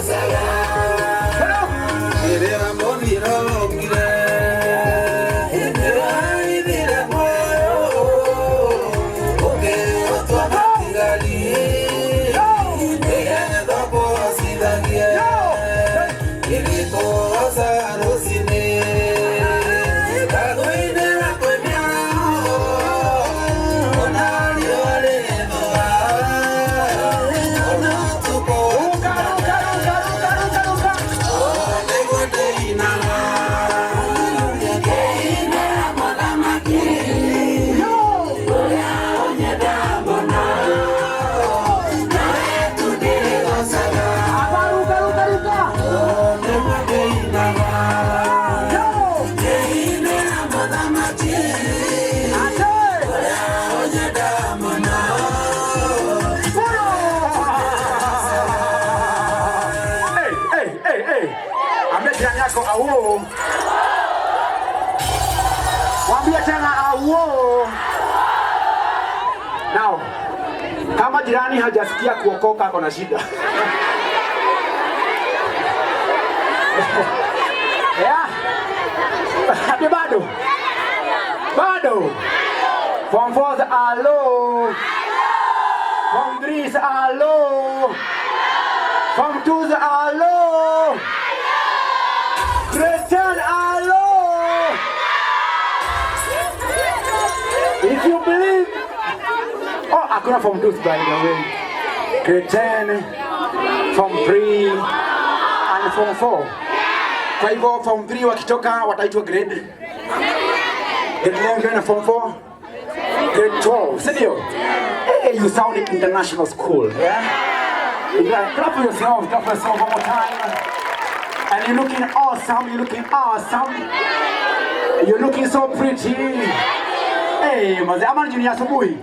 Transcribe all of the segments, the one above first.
Saga jirani yako auo. Mwambie tena auo. Now, kama jirani hajasikia kuokoka kuna shida. Yeah. Hadi bado. Form 4 hello. Form 3 hello. Form 2 hello. Grade 10 hello. If you believe. Oh, hakuna form 2 by the way. Grade 10, form 3 and form 4. Kwa hivyo form 3 wakitoka wataitwa grade 11 and form 4. Grade 12. Sindio? Hey, you sound international school. Yeah? Clap for yourself one more time. And you're looking awesome. You're looking so pretty. Hey, maze ama junior asubuhi.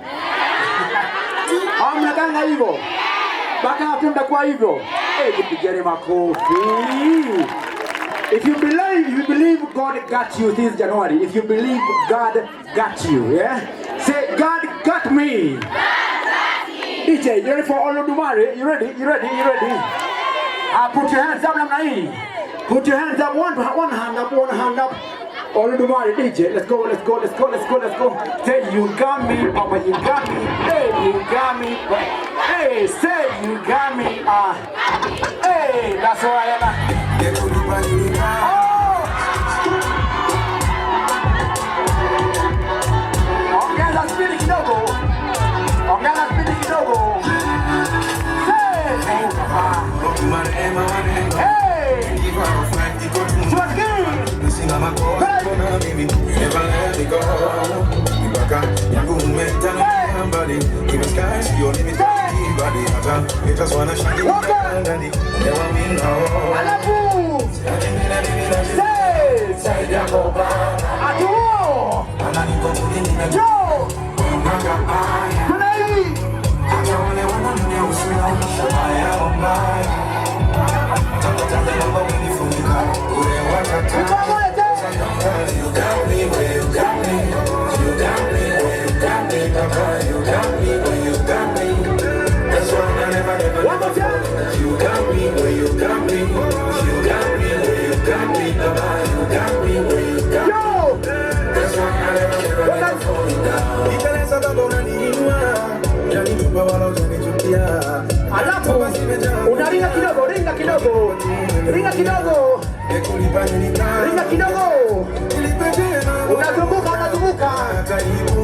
Mnakanga hivyo. Baka hapo mtakuwa hivyo. Hey, tupigane makofi. If you believe God got you this January. If you believe God got you, yeah? Say God got me. God got me. DJ, you ready for Olodumare? You ready? Put your hands up namna hii. Put your hands up, one hand up. Olodumare, DJ, let's go. Say you got me, Papa, you got me. Hey, you got me. Hey, say you got me. Hey, that's why I am. Ongeza spidi kidogo.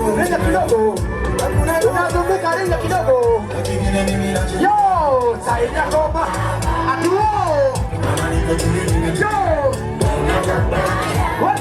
Unaringa kidogo. Unazunguka. Ringa kidogo. Yo, saidia ngoma. Atuo. Yo. What?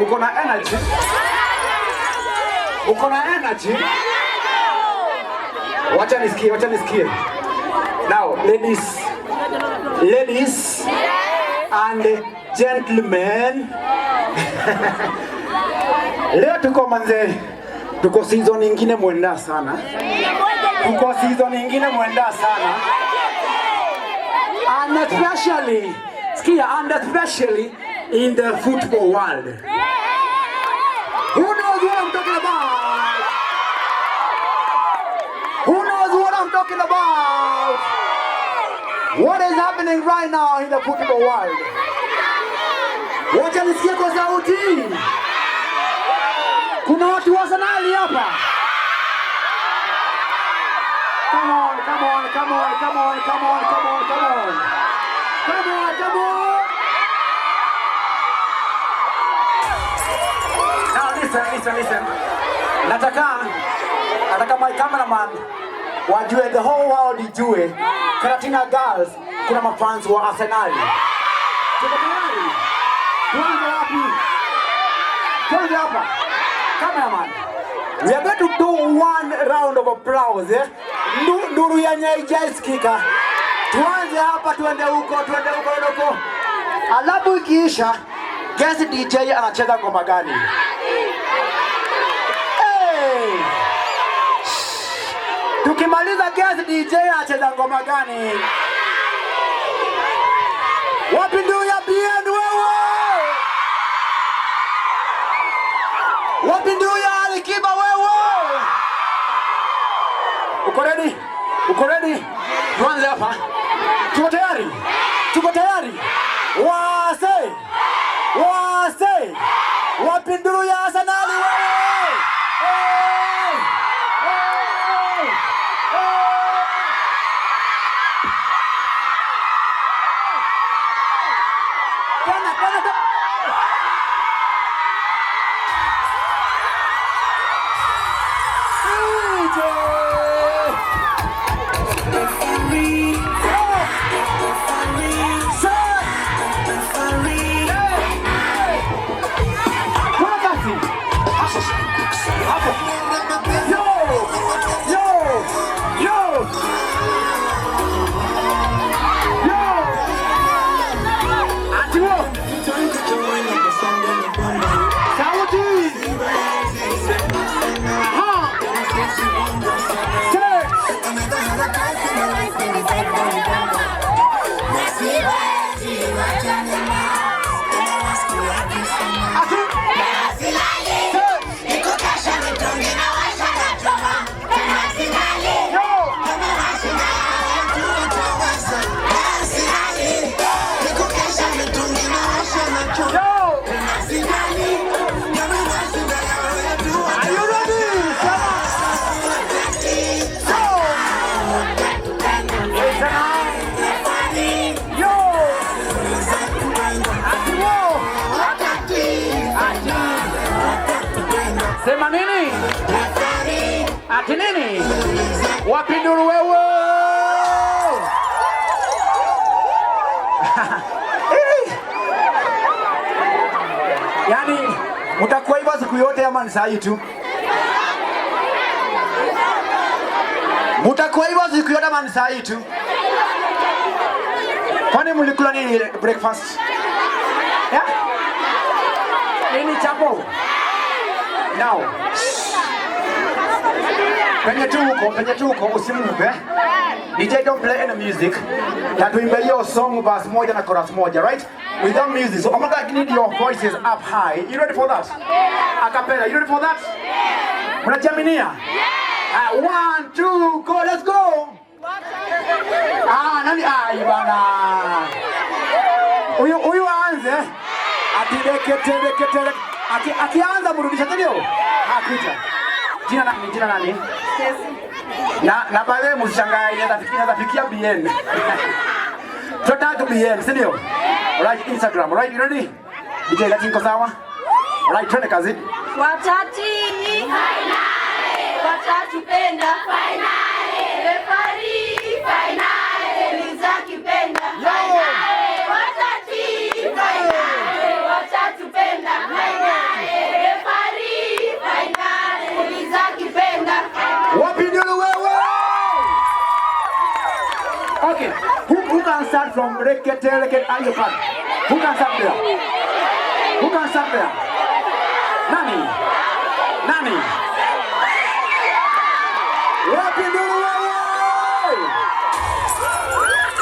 Uko na energy? Wacha nisikie. Now, ladies and gentlemen. Leo tuko season nyingine mwenda sana. And especially in the football world. Who knows what I'm talking about? What is happening right now in the football world? Wacha nisikie kwa sauti. Kuna watu wa Arsenal hapa. Come on, come on, come on, come on, come on, come on, come on. Come on, come on. Now listen. Nataka my cameraman wajue, the whole world ijue Karatina Girls kuna mafans wa Arsenal. Tuko tayari? Tuanze wapi? Tuanze hapa. Cameraman. We are going to do one round of applause. Nduru ya nyaijasikika. Tuanze hapa tuende huko. Alafu ikiisha, guest DJ anacheza ngoma gani? Hey! Tukimaliza guest DJ anacheza ngoma gani? Wapi ndio ya BN wewe? Wapi ndio ya Alikiba wewe? Uko ready? Tuanze hapa. Tuko tayari? Wase! Wapi ndio ya Arsenal wewe? Sema nini? Ati nini? Wapi nduru wewe? Yani mtakuwa hivyo siku yote ama ni saa hii tu? Mtakuwa hivyo siku yote ama ni saa hii tu? Kwani mlikula nini breakfast? Yeah? Nini chapo? Now, penye tu uko usimupe. DJ don't play any music. Na tuimbe hiyo song verse moja na chorus moja, right? Without music. So I'm gonna need your voices up high. You ready for that? A cappella. You ready for that? Mnajaminia? 1, 2, go. Let's go. Nani bana. Huyu aanze. Atidekete. Akianza mrudisha ndio? Kuja. Jina nani? Na baadaye mshangae inafikia BN. Tutaka BN, si ndio? Right, Instagram. Right, you ready? DJ Latinko sawa? Right, twende kazi. Watatu penda finali. Refari finali. Lizaki penda finali. Watatu penda finali. Refari finali. Lizaki penda finali. Wapi ndio wewe? Okay, who can start from rekete are you part? Who can start there? Nani? Wapi ndio wewe?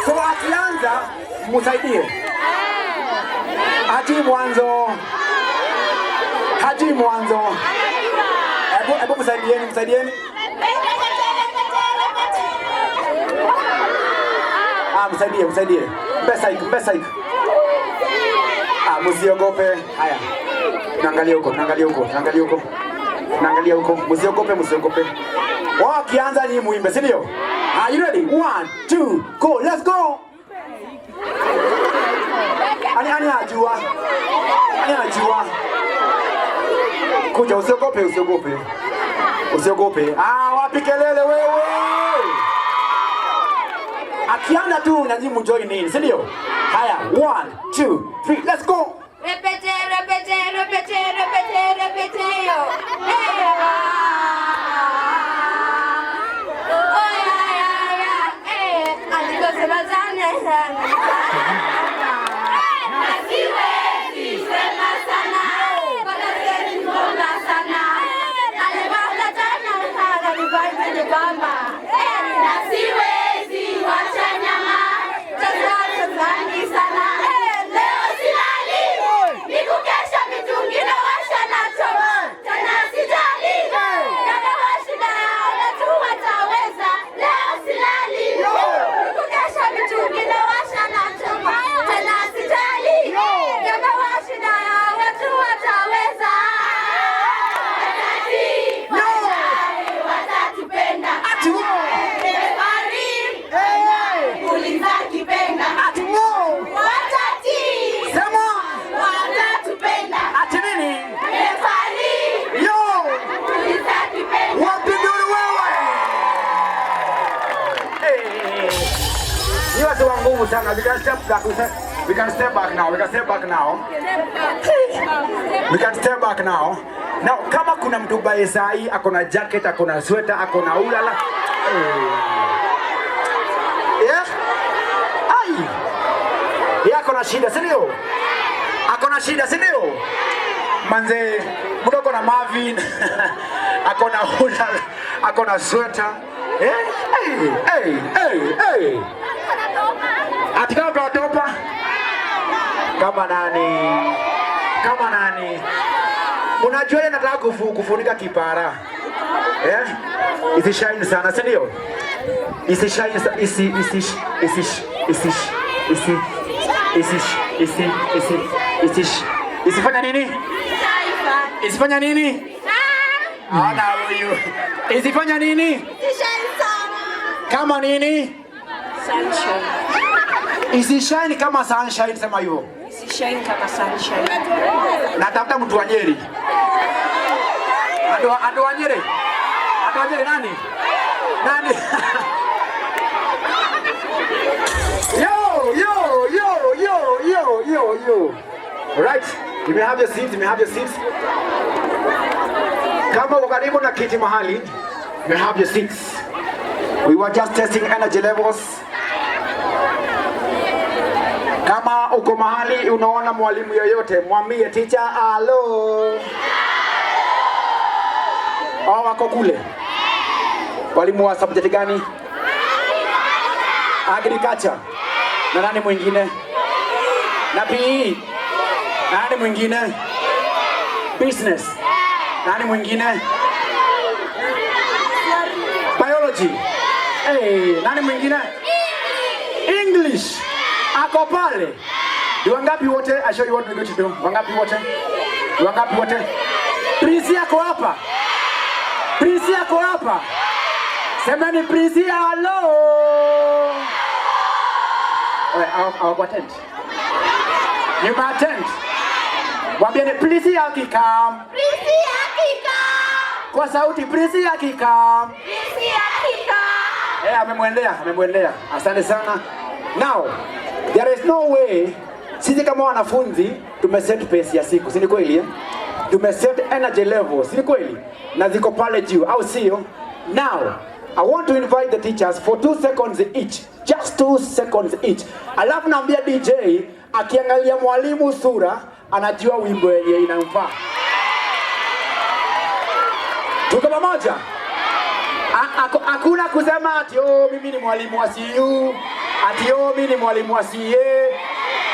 So akianza msaidie. Haji mwanzo. Hebu msaidieni. Msaidie. Mbesa hiki. Msiogope. Haya. Naangalia huko. Naangalia huko. Msiogope, msiogope. Wao kianza ni muimbe, si ndio? Are you ready? 1 2 go. Let's go. Ani ajua. Ani ajua. Kuja, usiogope, usiogope. Usiogope. Wapi kelele wewe? Akianda tu unajimu join in, si ndio? Haya, 1 2 3 let's go. Repete, repete, repete, repete, repete yo. Oh yeah. Alikosema sana. Asiwezi sema sana. Bwana sisi mbona sana. Alibanda tena sana ni bamba. Asiwezi wacha nyama. Tazani sana. Leo silali. Nikukesha mitungi na washa nacho. Tena sijali. Kama washida watu wataweza. Leo silali. Nikukesha mitungi na washa nacho. Tena sijali. Kama washida watu wataweza. Watatupenda. Uliza kipenda. Watati. Sema. Watatupenda. Ati nini? Refari. Yo. Uliza kipenda. Wapi ndio wewe? Ni watu wa nguvu sana. We can step back. We can step back now. We can step back now. We can step back now. Now, kama kuna mtu bae sai, akona jacket, akona sweater, akona ulala. Yeah? Ai. Yeah, akona shida, si ndio? Akona shida, si ndio? Manze, mtu akona Marvin, akona ulala, akona sweater. Eh? Hey. Atika topa. Kama nani? Kama nani? Unajua ile nataka kufunika kipara. Isishine sana, si ndio? Isishine sana, isifanya nini? Isifanya nini? Ana huyu. Isifanya nini? Kama nini? Sunshine. Isishine kama sunshine, sema hivyo. Isishine kama sunshine. Natafuta mtu wa Nyeri. Ado wa Nyeri. Ado wa Nyeri nani? Nani? Yo. Right. You may have your seats. Kama uko karibu na kiti mahali, you may have your seats. We were just testing energy levels. Kama uko mahali unaona mwalimu yoyote, mwambie teacher hello. Wako kule. Walimu wa subject gani? Agriculture. Na nani mwingine? Na PE. Nani mwingine? Business. Nani mwingine? Biology. Nani mwingine? English. Ako pale. Ni wangapi wote? I show you what we're going to do. Wangapi wote? Prince yako hapa. Semeni Prince hello. I'll attend. You may attend. Waambieni Prince akikam. Kwa sauti Prince akikam. Amemwendea. Asante sana. Now, there is no way sisi kama wanafunzi tumeset pace ya siku, si ni kweli? Tumeset energy levels, si ni kweli? Na ziko pale juu, au sio? Now, I want to invite the teachers for 2 seconds each. Just 2 seconds each. Alafu naambia DJ akiangalia mwalimu sura anajua wimbo yenye inamfaa. Tuko pamoja? Hakuna kusema ati mimi ni mwalimu wa CU, ati mimi ni mwalimu wa CA.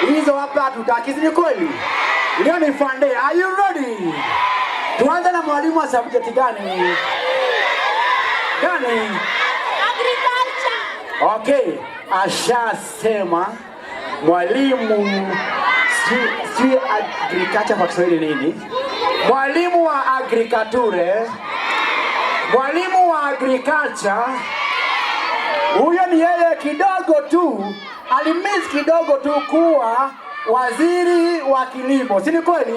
Hizo hapa hatutaki, ni kweli? Leo ni fun day. Are you ready? Tuanze na mwalimu wa subject gani? Agriculture. Okay, ashasema mwalimu si agriculture kwa Kiswahili nini? Mwalimu wa agriculture, mwalimu wa agriculture, huyo ni yeye kidogo tu, alimiss kidogo tu kuwa waziri wa kilimo. Si ni kweli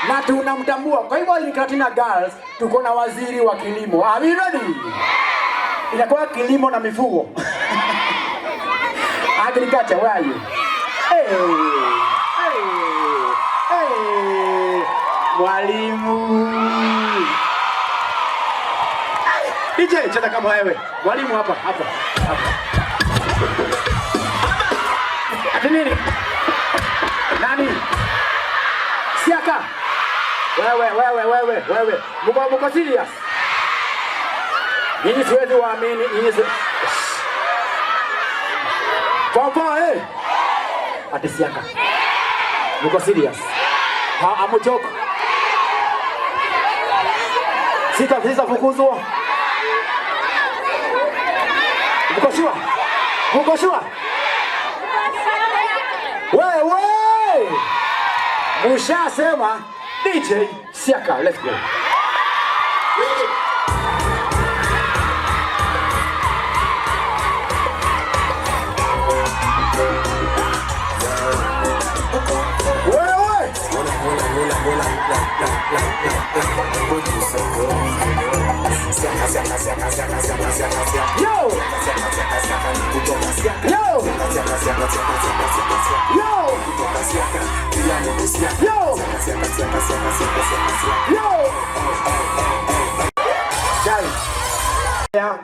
na tunamtambua. Kwa hivyo ni Karatina Girls tuko na waziri wa kilimo. Are we ready? Inakuwa kilimo na mifugo. Agriculture, where are you? Hey, hey, hey. Mwalimu. DJ, cheza kama wewe. Mwalimu hapa. Ati nini? Nani? Siaka. Wewe. Mko serious? Nyinyi siwezi waamini, nyinyi Papa, ati Siaka. Mko serious? Amuchoka. Sita fukuzwa. Mko shua? Wewe! Mushasema DJ Siaka, let's go.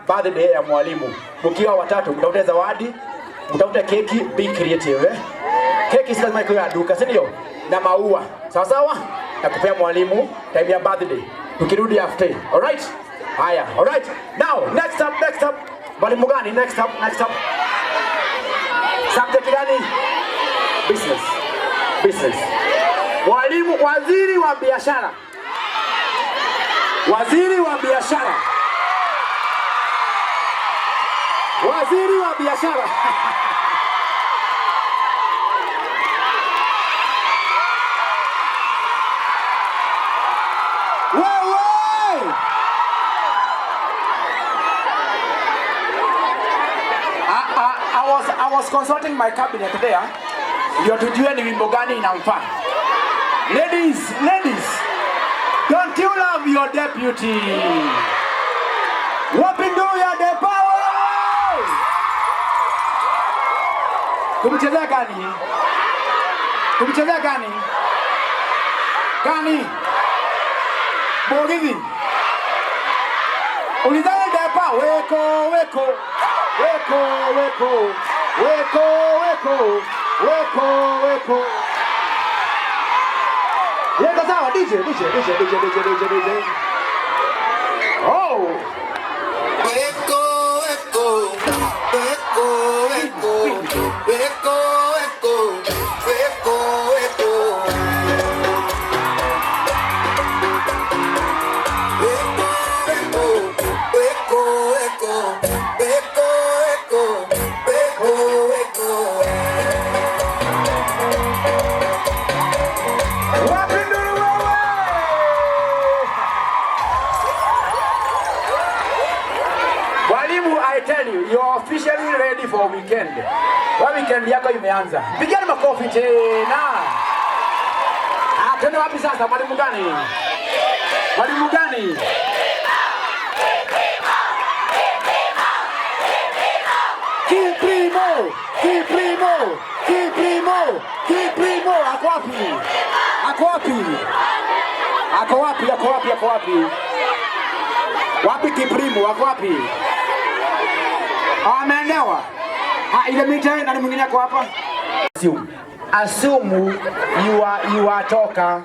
Birthday ya mwalimu. Mkiwa watatu mtafuta zawadi, mtafuta keki, be creative. Keki si lazima iko ya duka, si ndio? Na maua. Sawa? Nakupea mwalimu time ya birthday. Tukirudi after. All right? Haya. All right. Now, next up. Mwalimu gani? Next up. Subject gani? Business. Mwalimu waziri wa biashara. Waziri wa biashara. I was consulting my cabinet there. Ndio tujue ni wimbo gani inamfaa. Ladies, don't you love your deputy? Wapindu ya depawa. Kumchezea gani? Gani? Bogivi. Ulizana depa weko. Leka sawa DJ. Oh. I tell you, you're officially ready for weekend. Kwa weekend yako imeanza. Pigeni makofi tena. Twende wapi sasa? Mwalimu gani? Kiprimo. Ako wapi? Wapi Kiprimo? Ako wapi? Ameendewa. Ile mita nani mwingine yako hapa? Assume you are toka.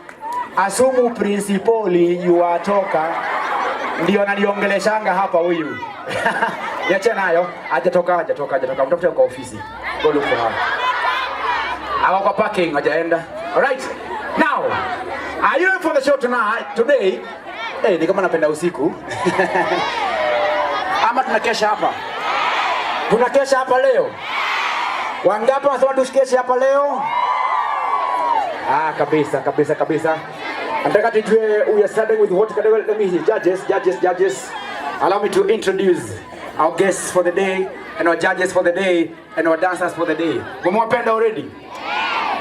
Assume principally you are toka. Ndio naliongeleshanga hapa huyu. Yache nayo, hajatoka. Mtafute kwa ofisi. Go look for her. Hawa kwa parking hajaenda. All right. Now, are you ready for the show today? Ni kama napenda usiku. Ama tunakesha hapa. Tunakesha hapa leo. Wangapi wanasema tushikeshe hapa leo? Kabisa. Nataka tujue we are starting with what category? Let me see. Judges. Allow me to introduce our guests for the day and our judges for the day and our dancers for the day. Umewapenda already?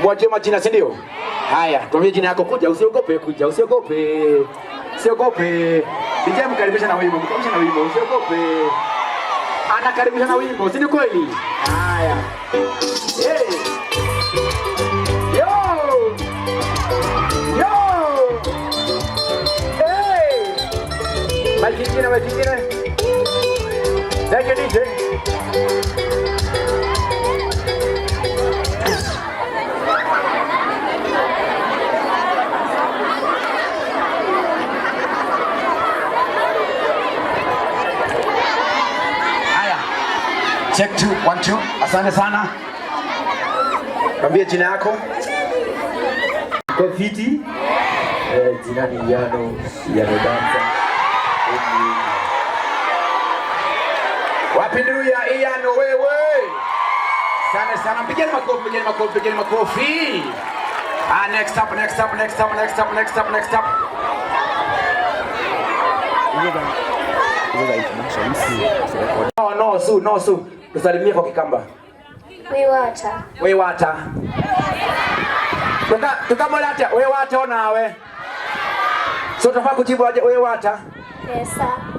Mwaje majina si ndio? Haya, tuambie jina yako, kuja, usiogope. Usiogope. DJ mkaribisha na wimbo, usiogope. Anakaribisha na wimbo, si ni kweli? Haya. Hey. Yo. Hey. Majingine. Thank you, DJ. Check 2, 1, 2. Asante sana. Mwambie jina yako. Kofiti. Jina ni Yano Dansa. Wapinduya Yano wewe. Asante sana. Pigeni makofi. Next up. No, Su. Tusalimie kwa Kikamba. Wewata. Tukamolata wewata nawe. So tunafaa kujibu aje wewata?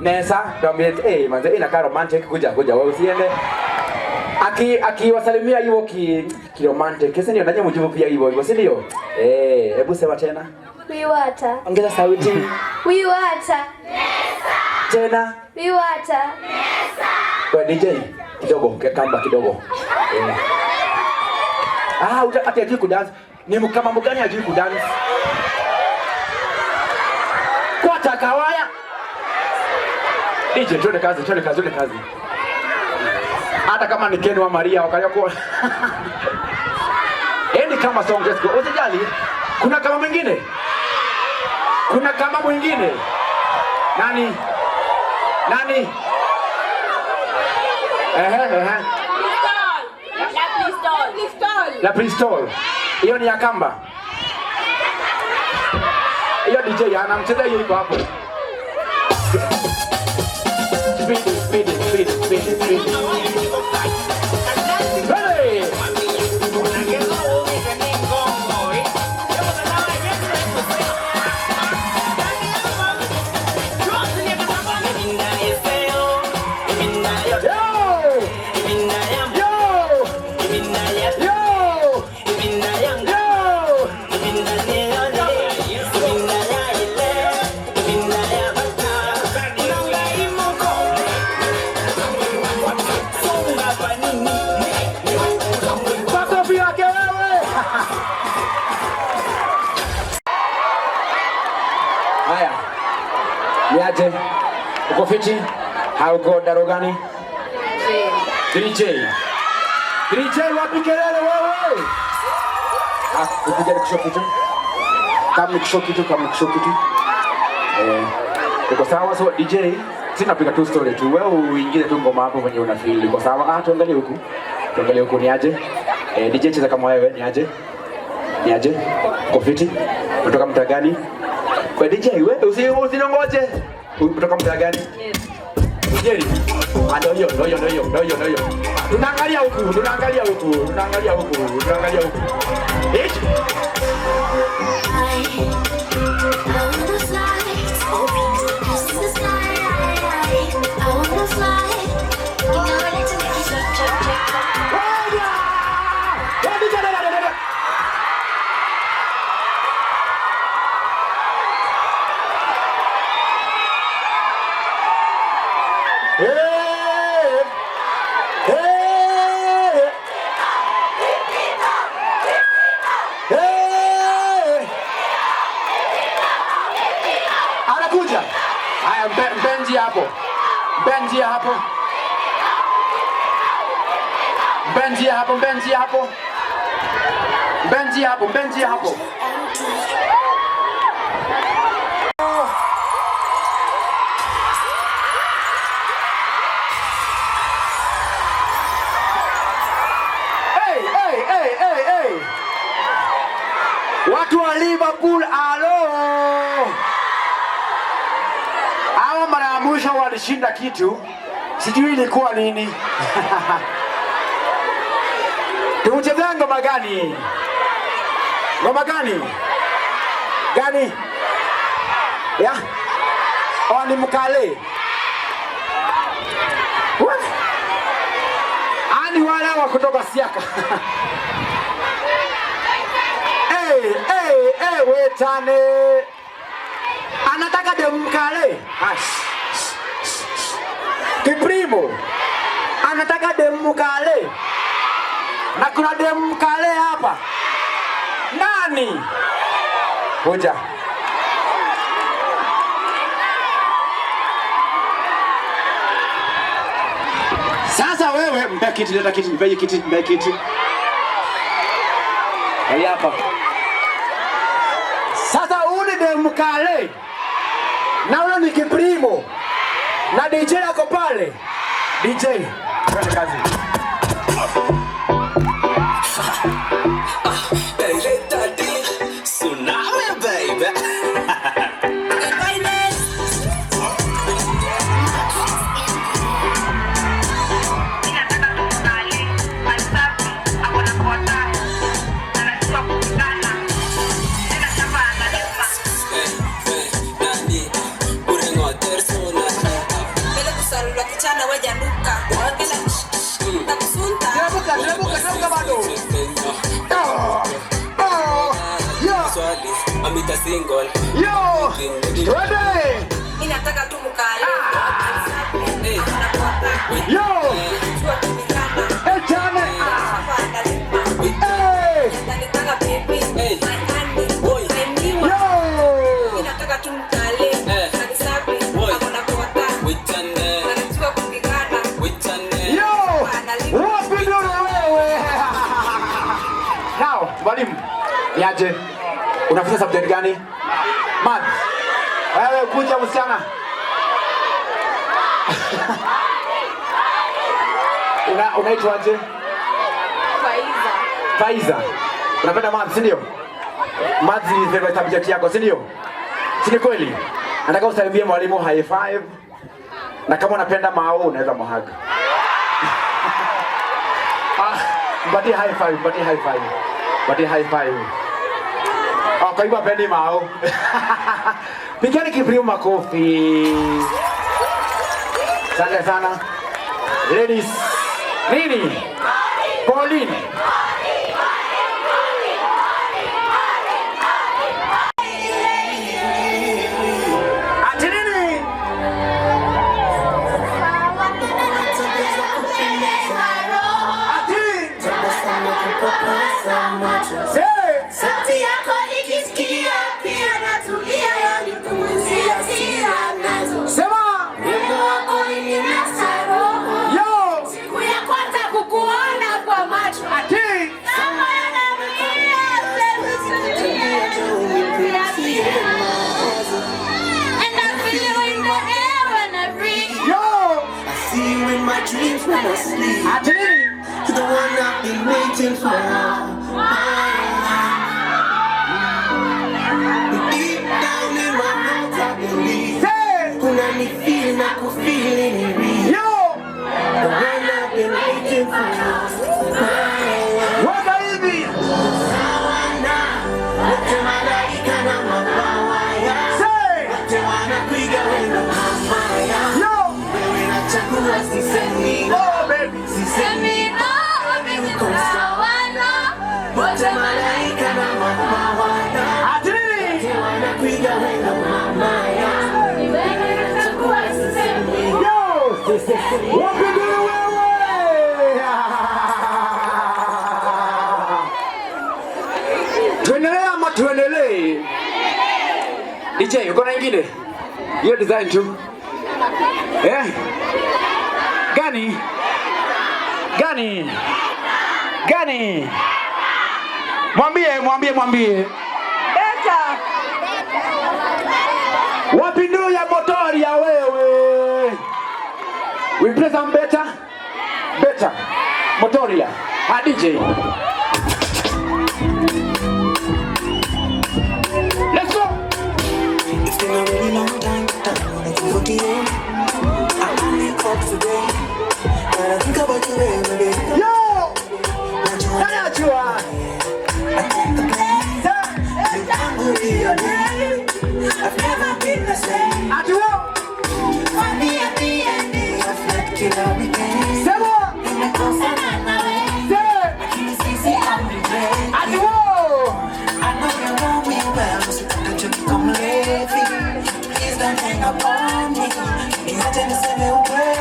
Nesa. Tuambie manze inakaa romantic, kuja wewe usiende. Akiwasalimia hivyo ki romantic. Kesi ndio ndaje mjibu pia hivyo, si ndio? Hebu sema tena. Wewata. Ongeza sauti. Wewata. Tena. Wewata. Kwa DJ kidogo, Kikamba kidogo. Ati ajui kudance. Ni mkama mgani ajui kudance? Kwa takawaya. DJ twende kazi. Hata kama ni Ken wa Maria wakalia kwa. Ni kama song let's go. Usijali. Kuna kama mwingine? Nani? La Bristol. Hiyo ni ya Kamba. Hiyo DJ anamcheza hiyo iko hapo. Speed. Hey! Haya. Niaje? Uko fiti? Hauko darogani? DJ wapi kelele wewe? Ukija kushokitu. Kama kushokitu. Uko sawa so DJ? Sina piga tu story tu. Wewe uingize tu ngoma hapo kwenye una feel. Uko sawa? Tuangalie huku. Niaje? DJ cheza kama wewe, niaje? Uko fiti? Kutoka mtaa gani? Kwa DJ wewe usinongoje. Kutoka mtaa gani? Jerry. Ndio. Tunaangalia huku. Anakuja. Haya, mbenji hapo. Watu wa Liverpool, alo. Hawa mara ya mwisho walishinda kitu. Sijui ilikuwa nini. Tucheze ngoma gani? Ngoma gani? Gani? Ya? Oh, ni mkale. Ani wale wa kutoka Siaka. Wetane. Anataka demu mkale. Kiprimo. Anataka demu mkale. Na kuna demu mkale hapa. Nani? Hoja. Sasa wewe mpe kiti, leta kiti, mpe kiti, mpe kiti. Hapa. Sasa ule demu mkale. Na ule ni Kiprimo. Na DJ yako pale. DJ, twende kazi. Amita single. Yo! Ready! Ninataka tu mkale. Yo! Hey, Jane! Hey! Ninataka baby. Boy. Yo! Ninataka tu mkale. Kanisabi. Akona kota. Witane. Anajua kupigana. Witane. Yo! Wapi ndio wewe? Now, mwalimu. Niaje? Unafanya subject gani? Math. Wewe kuja msichana. Unaitwaje? Faiza. Faiza. Unapenda math, si ndio? Math ni favorite subject yako, si ndio? Si kweli? Nataka usalimie mwalimu high five. Na kama unapenda mao unaweza mhaga. Bati high five, bati high five. Bati high five. Kwa hivyo apendi mao. Pigani Kiprimo makofi. Asante sana. Ladies. Nini? Pauline. Ati nini? Ati. Sauti yako nikisikia pia natulia, yani kumzia sira nazo. Sema. Wimbo wako ninasa roho. Yo. Siku ya kwanza kukuona kwa macho. Ati. Kama yanamia and I feel you in the air when I breathe. Yo. I see you in my dreams when I sleep. Ati. You're the one I've been waiting for. Deep down in my heart I believe. Say. Kuna ni feel na ku feeling real. Yo. The one I've been waiting for. Waka hivi. Sawana, wote malaika na mabawa ya. Say. Wote wanakuiga wendo mama ya. Yo. Wewe nachagua sisemi. Oh baby. Sisemi. Wote malaika na mabawa ya. Ati. Wanakuiga wendo mama ya. Yo. Wapige wewe. Tuendelee ama tuendelee? DJ, uko na ingine? Hiyo design tu. Gani? Gani? Gani? Mwambie. Beta. Wapi ndio ya motori ya wewe? We play some better. Motoria. DJ. upon me. Imagine the same way.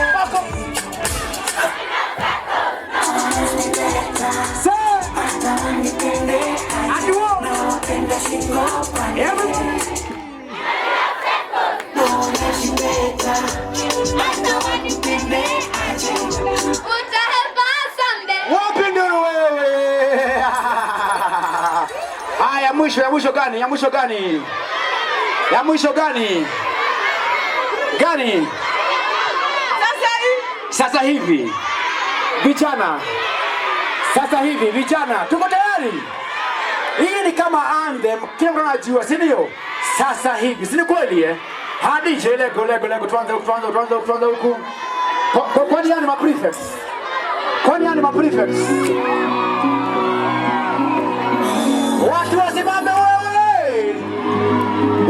Ya mwisho gani? Ya mwisho gani? Ya mwisho gani? Gani? Sasa hivi. Vijana. Sasa hivi vijana, tuko tayari? Hii ni kama anthem, kila mtu anajua, si ndio? Sasa hivi, si ni kweli eh? Hadi lego tuanze huku. Kwani yani ma prefects? Kwani yani ma prefects? Watu wasimame wewe!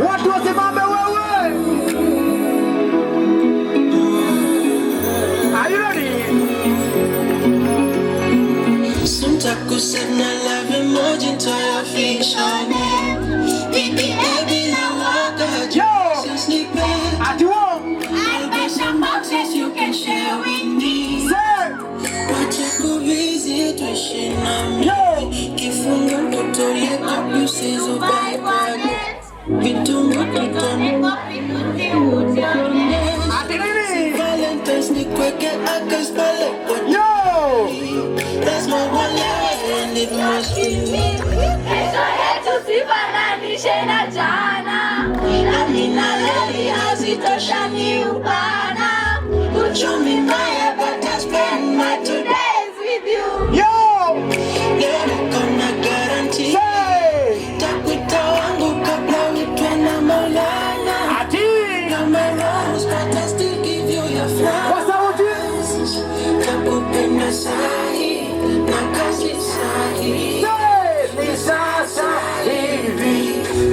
Watu wasimame wewe! Are you ready? Kusema love emoji toya fiction. Baby na waka just sleep. At you. I'll buy some boxes you can share with me. Wachako busy tuishi na mimi. Kifunga mtoto leka abuses of Bible. Vitungo tutani. Valentine's ni kweke akaspale kwa Yo! That's my wallet and it must be me. Kesho yetu sifananishe na jana, nami na leo hazitoshani upana. Uchumi mbaya but I spend my 2 days with you. Yo! Leo kona guarantee. Takwita wangu kabla uitwe na Maulana. Ati! Kama rose but I still give you your flowers. Kwa sauti! Takupenda sahi na kasi sahi. Ni sasa hivi.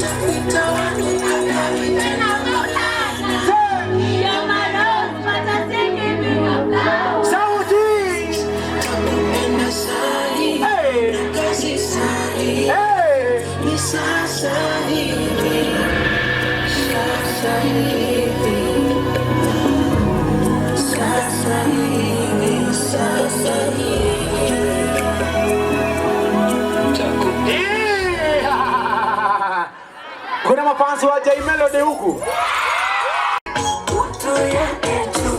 Takwita wangu kabla uitwe na Maulana. You're my rose, but I still give you your flowers. Sauti! Takupenda sahi na kasi sahi. Ni sasa hivi. Sasa hivi. Sasa hivi. Sasa hivi. Kuna mafansi wa Jay Melody huku.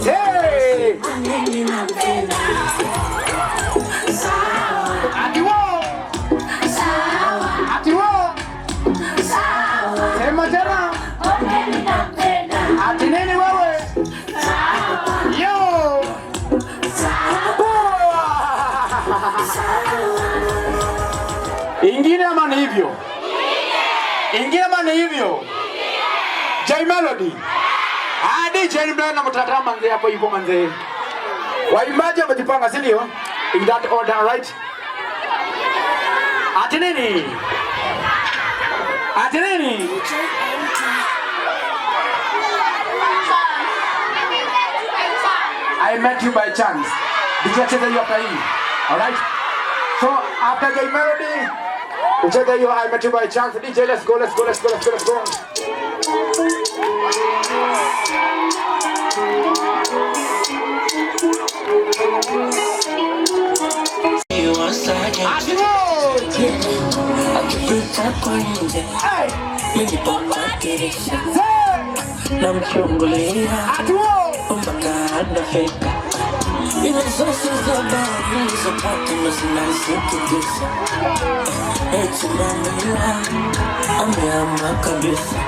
Hey! Ati wo! Ati wo! Sema tena. Ati nini wewe? Yo! Ingine ama ni hivyo? Ingine ama ni hivyo? Jay Melody. Hadi Jay Melody na mtatama manze hapo hivyo manze. Waimbaji wamejipanga si ndio? In that order, right? Ati nini? Ati nini? I met you by chance. Dijacheza hiyo hapa hii. Alright? So after Jay Melody, ucheze hiyo I met you by chance. DJ, let's go. You are second. Akipita kwa nje. Mimi popa kirisha. Na mchungulia. Mpaka anafika. Ina sasa za baadhi za pati na zinasikitisha. Eti mamila ameama kabisa.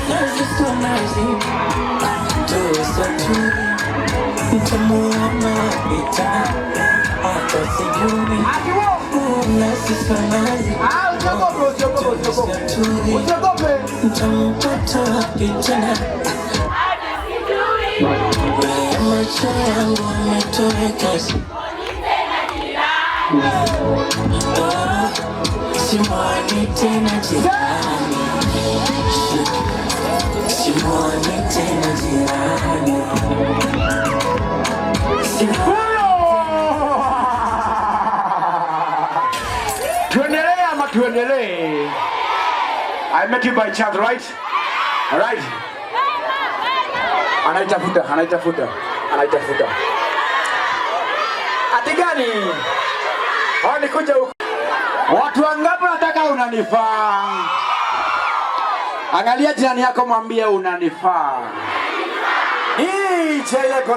Naziswa nazi tuweza tu. Nitamuona wapita hata sijui. Naziswa nazi nitampata wapita. Macho yangu yametoweka. Simwani tena jirani. Simwani tena jirani. Tuendelee ama tuendelee? I met you by chance, right? Alright. Anaitafuta. Ati gani? Nikuja huko. Watu wangapi nataka unanifaa? Angalia jirani yako mwambie unanifaa. Lego.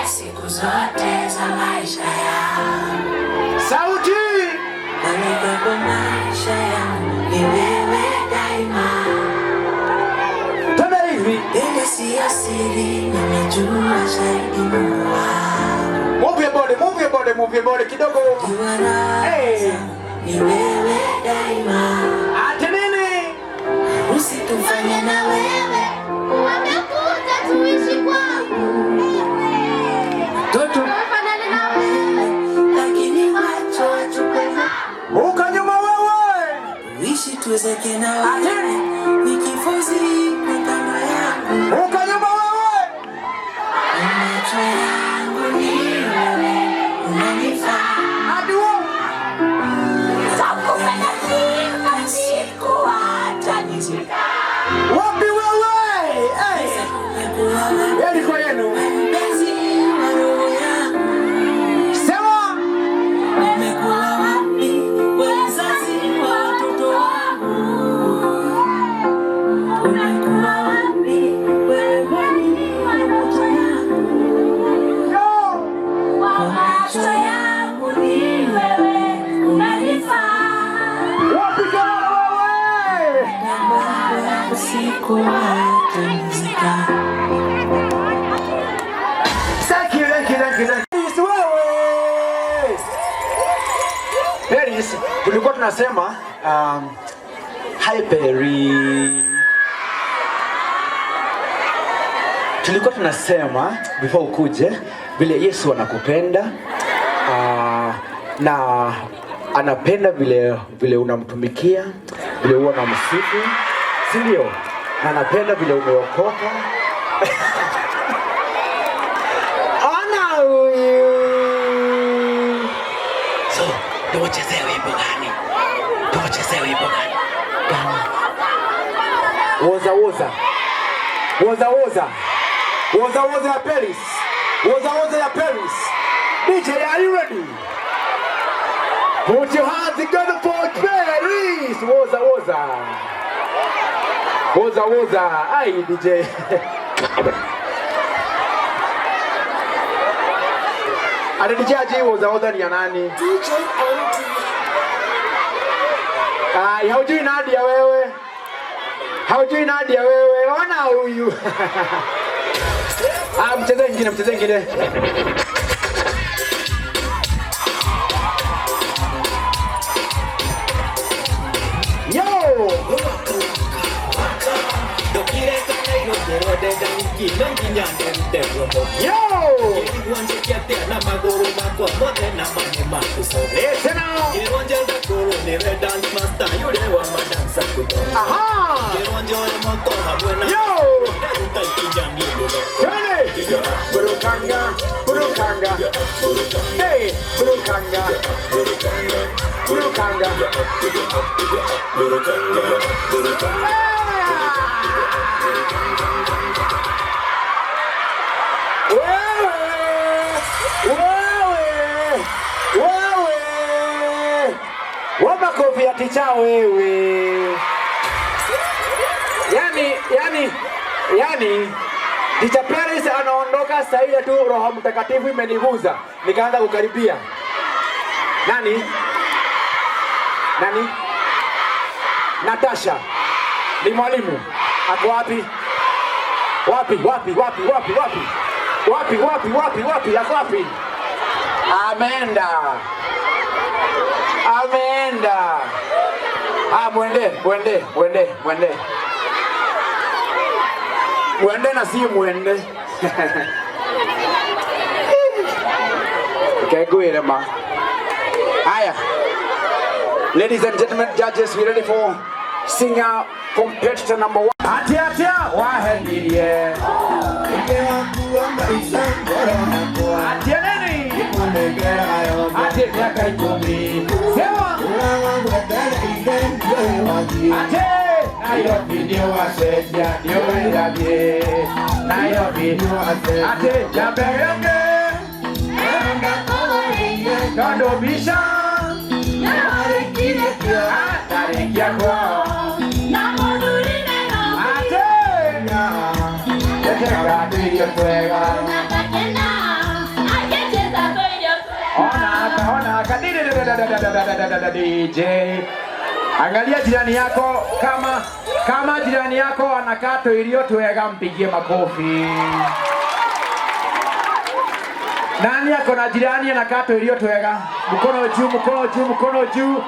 Siku zote za maisha yangu. Sauti. Kwa maisha yangu ni wewe daima. Tena hivi. Ile si asili, ninajua zaidi Mungu wangu. Move your body kidogo. Hey. Ni wewe daima. Ati nini? Usitufanye na wewe. Wamekuja tuishi kwangu. Toto. Wafanane na wewe. Lakini macho wachukeza. Uka nyuma wewe. Uishi tuwezeke na wewe. Nikifozi kwa kando yangu. Uka nyuma wewe. Macho yangu ni wewe. Unanifaa. Aduo. Sakupenda siku hata nizika. Wapi wewe? Yeni kwa yenu. Mpenzi wa roho yangu. Sema. Umekuwa wapi wazazi wa watoto wangu? Umekuwa wapi wewe mwalimu wa ndoto yangu? Kwa macho yangu ni wewe unanifaa. Wapi kama wewe? Usiku hata nizika. Paris, tulikuwa tunasema hi Perry. Tulikuwa tunasema before ukuje vile Yesu anakupenda na anapenda vile unamtumikia, vile unamsifu, si ndio? Na anapenda vile umeokoka. So, tuwachezee wimbo gani? Woza ya Paris. Woza ya Paris. DJ, are you ready? Put your hands together for Paris. Woza. Ai DJ. Ada DJ aje woza ni ya nani? DJ NT. Ai, haujui Nadia wewe. Ona huyu. Mcheze ingine. Yo! Makofi ya ticha wewe. Yani Ticha Paris anaondoka saa ile tu Roho Mtakatifu imeniguza. Nikaanza kukaribia. Nani? Natasha. Ni mwalimu. Ako wapi? Wapi? Ako wapi? Ameenda. Mwende na si mwende. Kegwire ma. Aya. Ladies and gentlemen, judges, we ready for singer competitor number 1. Atia wahendirie. Atia nini? ate miaka 10. Sema ate Nairobi ndio waseja ndio wendage Nairobi ate jambenge kando bisha tarikia kwa ate teteka ndio twega ona kadiri DJ. Angalia jirani yako, kama jirani yako anakato ilio tuwega, mpigie makofi. Nani yako na jirani anakato ilio tuwega? Mkono juu, mkono juu, mkono juu.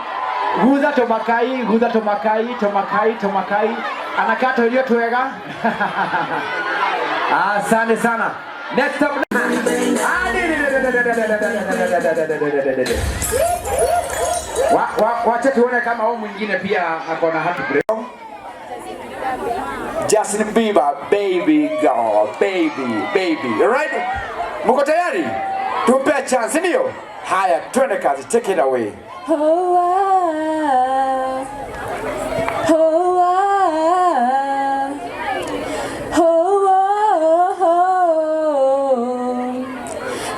Guza tomakai, guza tomakai, tomakai, tomakai. Anakato ilio tuwega. Asante sana. Next up. Wacha tuone kama huyu mwingine pia ako na heart break. Justin Bieber, baby girl, baby. Alright? Mko tayari? Tupe chance ndio? Haya, twende kazi. Take it away.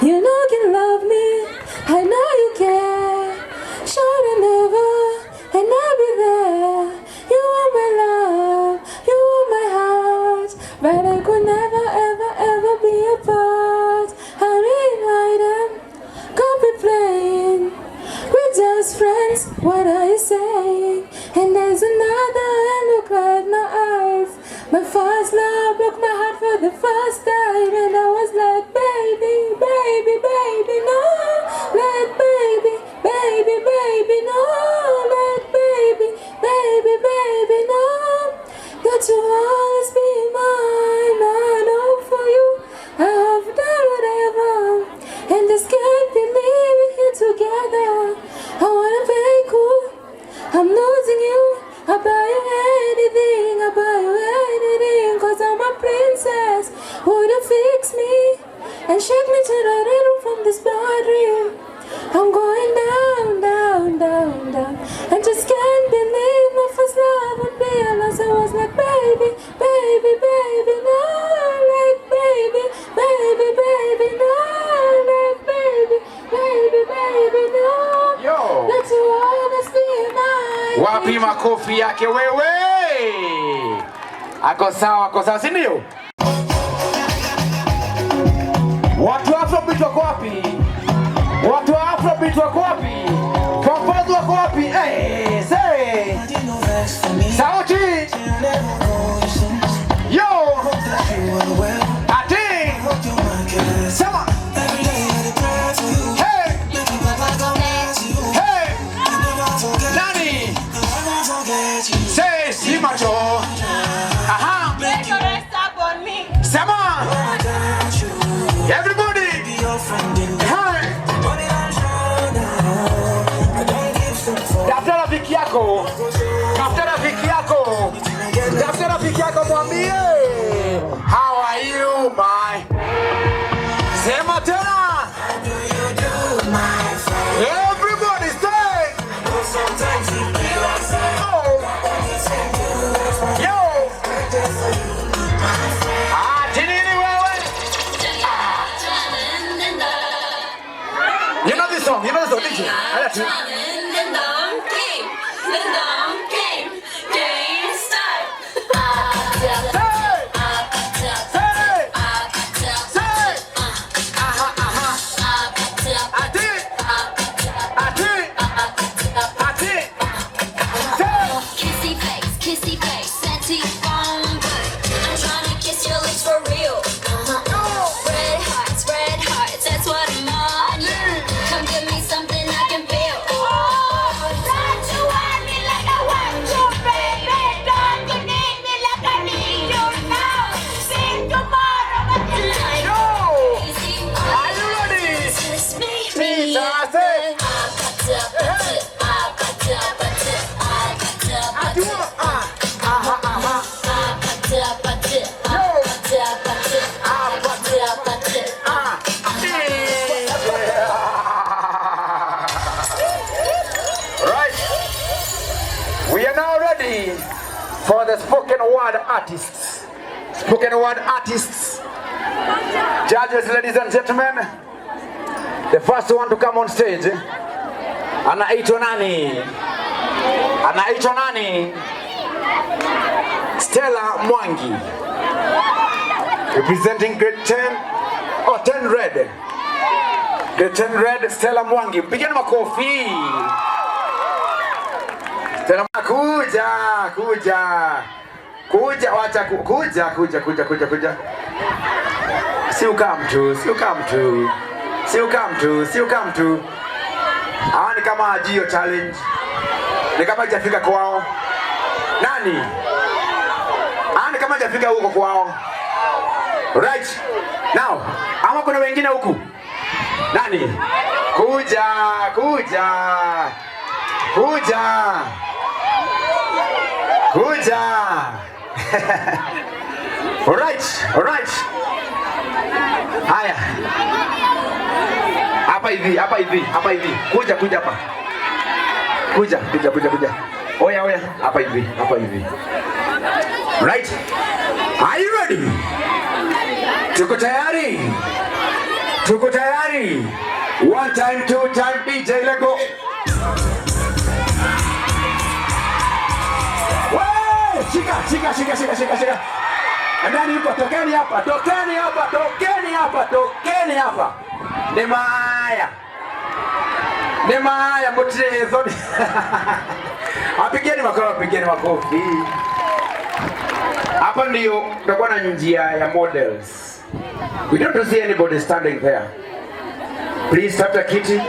You know you love me, I know you care. Should I never, and I'll be there. You are my love, you are my heart, but I could never, ever be apart. I'm invited, can't be playing. We're just friends, what are you saying? And there's another, and look at my eyes. My first love broke my heart for the first time, and I was like, baby, baby, baby, no. Like, baby, baby, baby, no. Like, baby, baby, baby, no. That you always be mine, I know for you. I have done whatever, and just can't believe we're here together. I wanna be cool, I'm losing you. I buy you anything, I buy you anything, 'cause I'm a princess. Would you fix me and shake me to the rhythm from this bedroom? I'm going down, down, down, down. I just can't believe my first love would be unless I was like, baby, baby, baby, no. Like, baby, baby, baby, no. Like, baby, baby, baby, no. Yo. Let you always be mine. Wapi makofi yake wewe? Ako sawa, si ndio? Watu wa Afrobeat wako wapi? Watu wa Afrobeat wako wapi? Kompozi wako wapi? Say! Sauti! Yo! Ati! Sema! Hey! Hey! Nani? Say, si macho! Aha! Break your rest up on me. Sema! Everybody! Hey! Tafuta rafiki yako. Tafuta rafiki yako. Tafuta rafiki yako mwambie. How are you, my? Sema tena. Everybody stay. Oh. Yo. Tinini wewe. You know this song, DJ. I got you. Kissy face, sexy phone, I'm trying to kiss your lips for real. Red hearts, that's what I'm on. Yeah. Come give me something I can feel. Oh, don't you want me like I artists. Spoken word artists. Judges, ladies and gentlemen. The first one to come on stage. Anaitwa nani? Anaitwa nani? Stella Mwangi. Representing grade 10. Oh, 10 red. Grade 10 red, Stella Mwangi. Pigeni makofi. Stella kuja. Kuja, wacha kuja. Si ukam tu. Hawa ni kama ajio challenge. Ni kama hajafika kwao. Nani? Hawa ni kama hajafika huko kwao. Right. Now, ama kuna wengine huku. Nani? Kuja. All right. Haya. Hapa hivi. Kuja hapa. Kuja. Oya. Hapa hivi. Right. Are you ready? Tuko tayari? One time, two time, DJ, let go. Shika. Nani yuko? Tokeni hapa. Nemaya mutrezo. Apigeni makofi. Hapa ndio tutakuwa na njia ya models. We don't see anybody standing there. Please tafuta kiti.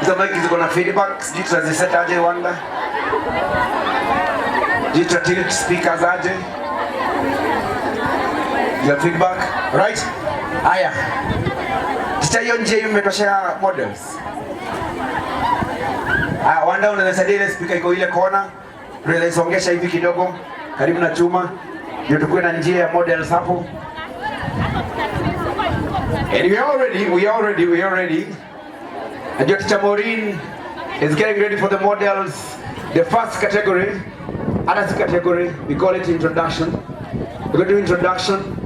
Hizo mic ziko na feedback, sijui tutaziseta aje wanda. Jita tilt speakers aje. The feedback, right? Haya. Sasa hiyo nje imetoshea models. Wanda unaweza ile speaker iko ile kona. Tunaweza songesha hivi kidogo karibu na chuma. Ndio tukue na njia ya models hapo. And we are ready. And your teacher Maureen is getting ready for the models. The first category, another category, we call it introduction. We're going to do introduction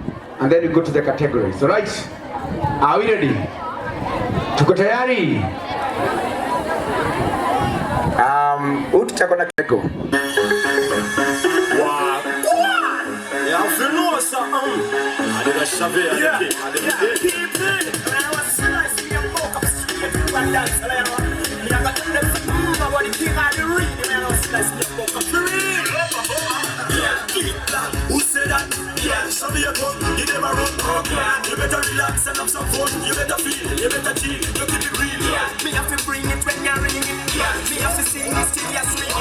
and then we go to the categories. So right? Are we ready? Tuko tayari? Utachako na keko. Who said that? Yeah, show me a gun, you never run. You better relax and have some fun. You better feel, you better chill, you keep it real. Me have to bring it when you're ringing. Me have to sing it till you're swinging.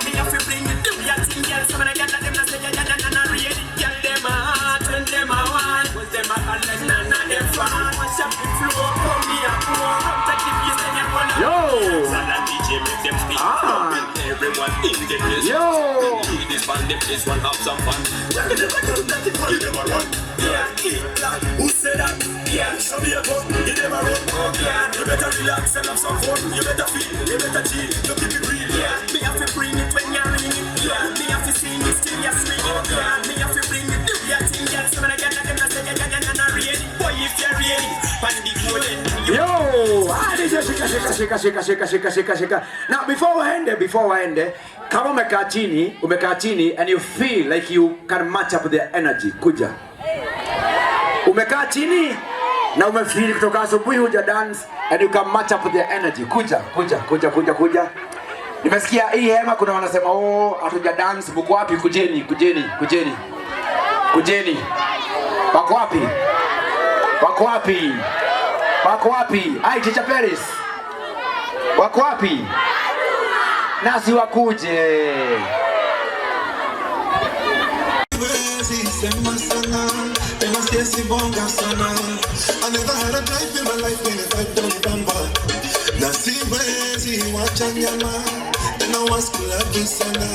Me have to bring it, do your thing, girl. Some of the girls them say na ready. Girl them a hot when them a want, but them a hot like na them fan. Watch up the floor, come me a pour. Take it easy and you wanna. Yo. DJ make them speak. Everyone in the place. Yo. This band, this one have some fun. You never run. Who said that? Yeah, show me a gun. You never run. You better relax and have some fun. You better feel, you better chill. You keep it real. Me have to bring it when you're ringing. Me have to sing it till you're swinging. Me have to bring it, do your thing, girl. Some of the girls them say you're not ready. Boy, if you're ready, pan the golden. Yo, shika. Now before we end, kama umekaa chini and you feel like you can match up the energy, kuja. Umekaa chini na umefeel kutoka asubuhi huja dance and you can match up the energy, kuja. Nimesikia hii hema kuna wanasema hatuja dance, mko wapi? Kujeni. Wako wapi? Ai, Teacher Paris. Wako wapi? Nasi wakuje. I never had a time in my life when I don't remember. Nasiwezi wacha nyama, tena wasikulaji sana.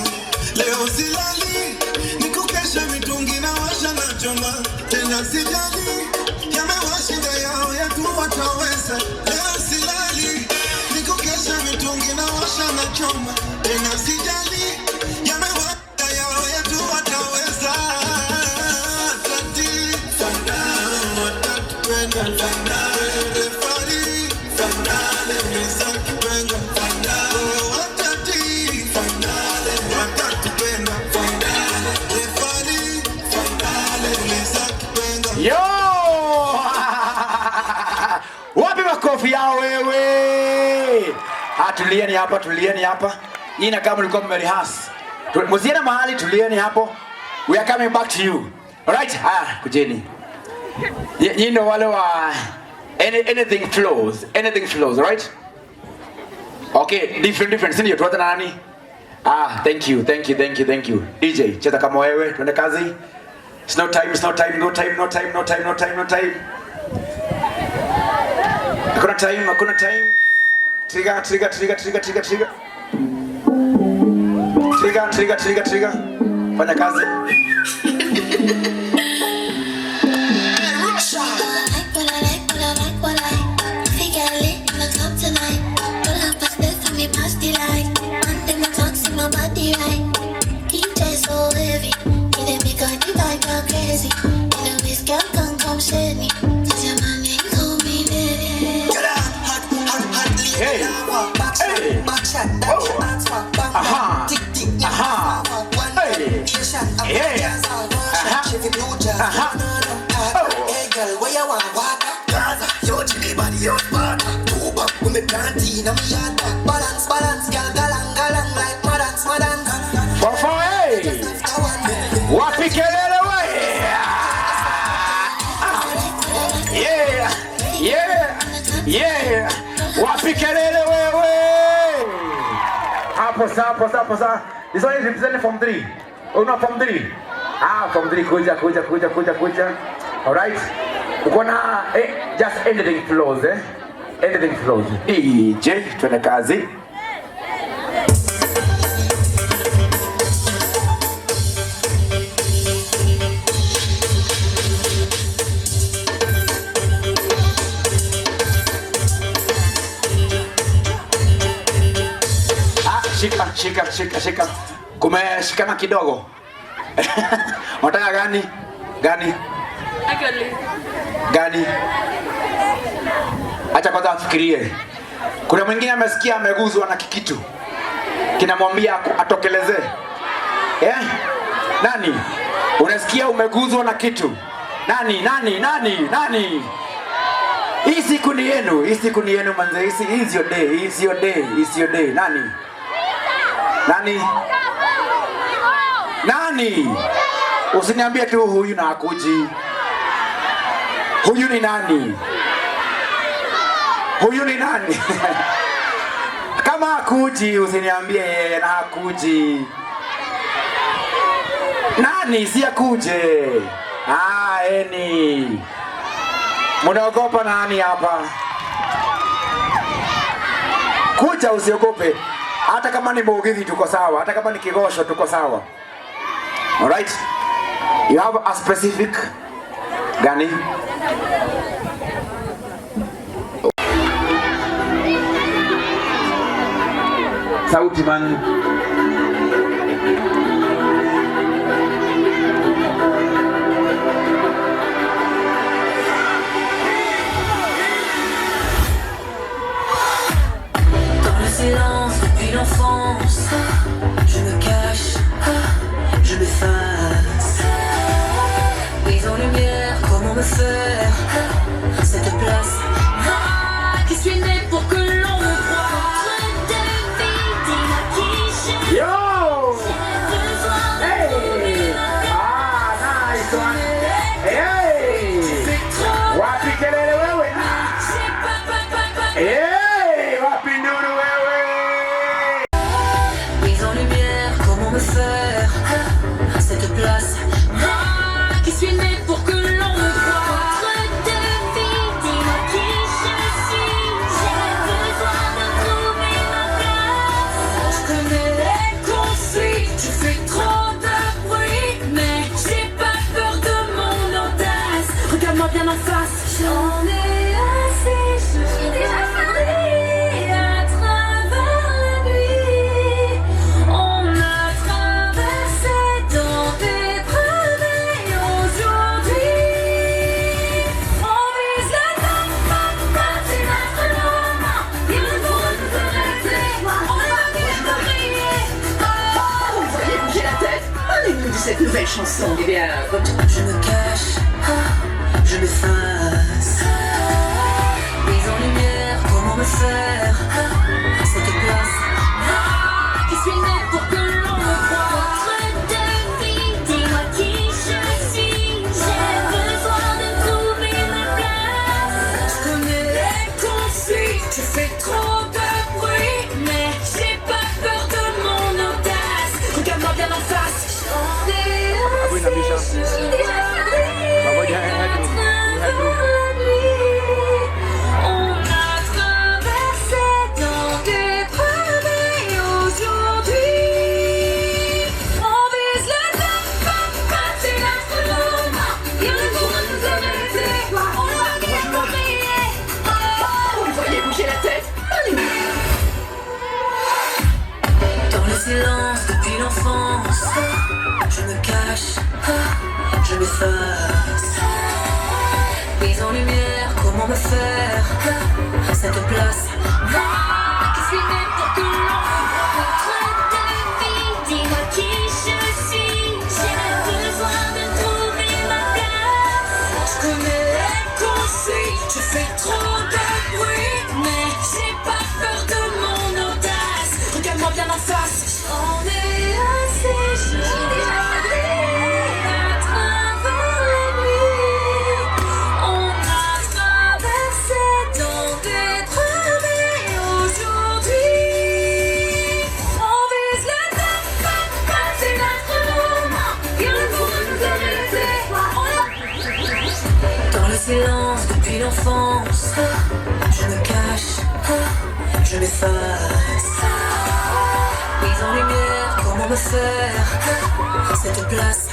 Leo silali, nikukesha mitungi na washa na choma. Tena sijali, yamewashinda yao ya tu wataweza. Leo silali, nikukesha mitungi na washa na choma. Referee, finale, nizakipenda. Watati, finale, watatupenda. Referee, finale, nizakipenda. Yo! Wapi makofi yao wewe? Tulieni hapa, tulieni hapa. Nyinyi kama mlikuwa mmerihas. Msiende mahali, tulieni hapo. We are coming back to you. Alright? Kujeni. Nyinyi ndio wale wa anything flows, right? Okay, different. Sio tuanze na nani? Thank you. DJ, cheza kama wewe, twende kazi. It's no time. Hakuna time. Trigger. Fanya kazi. Wapi kelele wewe? Yeah. Wapi kelele wewe? Hapo sasa. This one is represented from 3. Oh no, from 3. From 3 kuja. All right. Uko na just anything flows, Anything flows. DJ, twende kazi. Shika. Kumeshikana kidogo. Unataka gani? Gani? Acha kwanza afikirie. Kuna mwingine amesikia ameguzwa na kikitu. Kinamwambia atokelezee. Nani? Unasikia umeguzwa na kitu. Nani? Hii siku ni yenu manze. Is your day. Nani? Usiniambie tu huyu na hakuji. Huyu ni nani? Kama hakuji usiniambie yeye na hakuji. Nani si akuje? Eni. Munaogopa nani hapa? Kuja usiogope. Hata kama ni Mugithi tuko sawa, hata kama ni Kigosho tuko sawa. All right? You have a specific gani? Sauti man. Dans le silence depuis l'enfance, je me cache, je m'efface. Prise en lumière, comment me faire cette place qui suis née pour que l'on me croie. Yo! Hey! Nice one! Hey! Wapi kelele wewe? Hey! Wapi nduru wewe? Mise en lumière, comment me faire cette place qui suis née pour que l'on me croie. Bien en face, j'en ai assez, je suis déjà fatiguée à travers la nuit. On a traversé dans des preuves et aujourd'hui on vise la de cette nouvelle chanson? Eh bien, je me cache, je m'efface. Mise en lumière, comment me faire cette place? Qui suis né pour que l'on me croie? Votre devine, dis-moi qui je suis. J'ai besoin de trouver ma place. Je connais les consignes, tu fais trop de bruit, mais j'ai pas peur de mon audace. Regarde-moi bien en face. On est assez on a traversé dans des promets aujourd'hui. On vise le top, c'est l'astronaute. Il y a le monde nous arrêter. On va bien briller. Vous voyez bouger la tête? Dans le silence depuis l'enfance, je me cache, je m'efface. Mise en lumière, comment me faire cette place? Qui suis né pour que l'on votre devine, dis-moi qui je suis. J'ai besoin de trouver ma place. Je connais les consignes, tu fais trop de bruit, mais j'ai pas peur de mon audace. Regarde-moi bien en face. On est assez jeunes à travers la nuit. On a traversé dans des travées aujourd'hui. On vise le top, c'est l'astronaute. Il y a le monde nous arrêter. Dans le silence depuis l'enfance, je me cache, je m'efface. Mise en lumière, comment me faire cette place?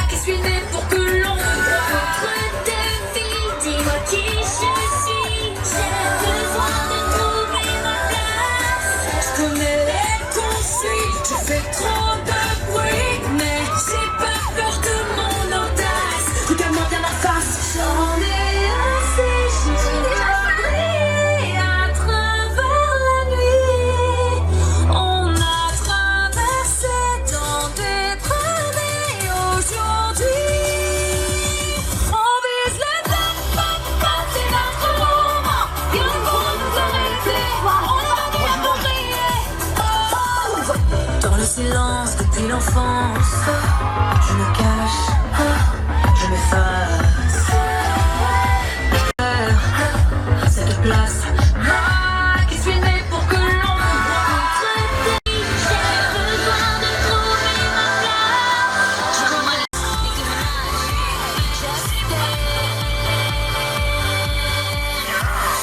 Qui suis né pour que l'on votre devine, dis-moi qui je suis. J'ai besoin de trouver ma place. Je connais les consignes, tu fais trop de bruit, mais j'ai pas peur de mon audace. Regarde-moi bien en face. On est assez jeunes à travers la nuit. On a traversé dans des travées aujourd'hui. On vise le top, c'est l'astronaute. Il y a le monde nous arrêter. On va bien briller. Dans le silence depuis l'enfance, je me cache, je m'efface. Cette place, Qui suis né pour que l'on votre devine. J'ai besoin de trouver ma place.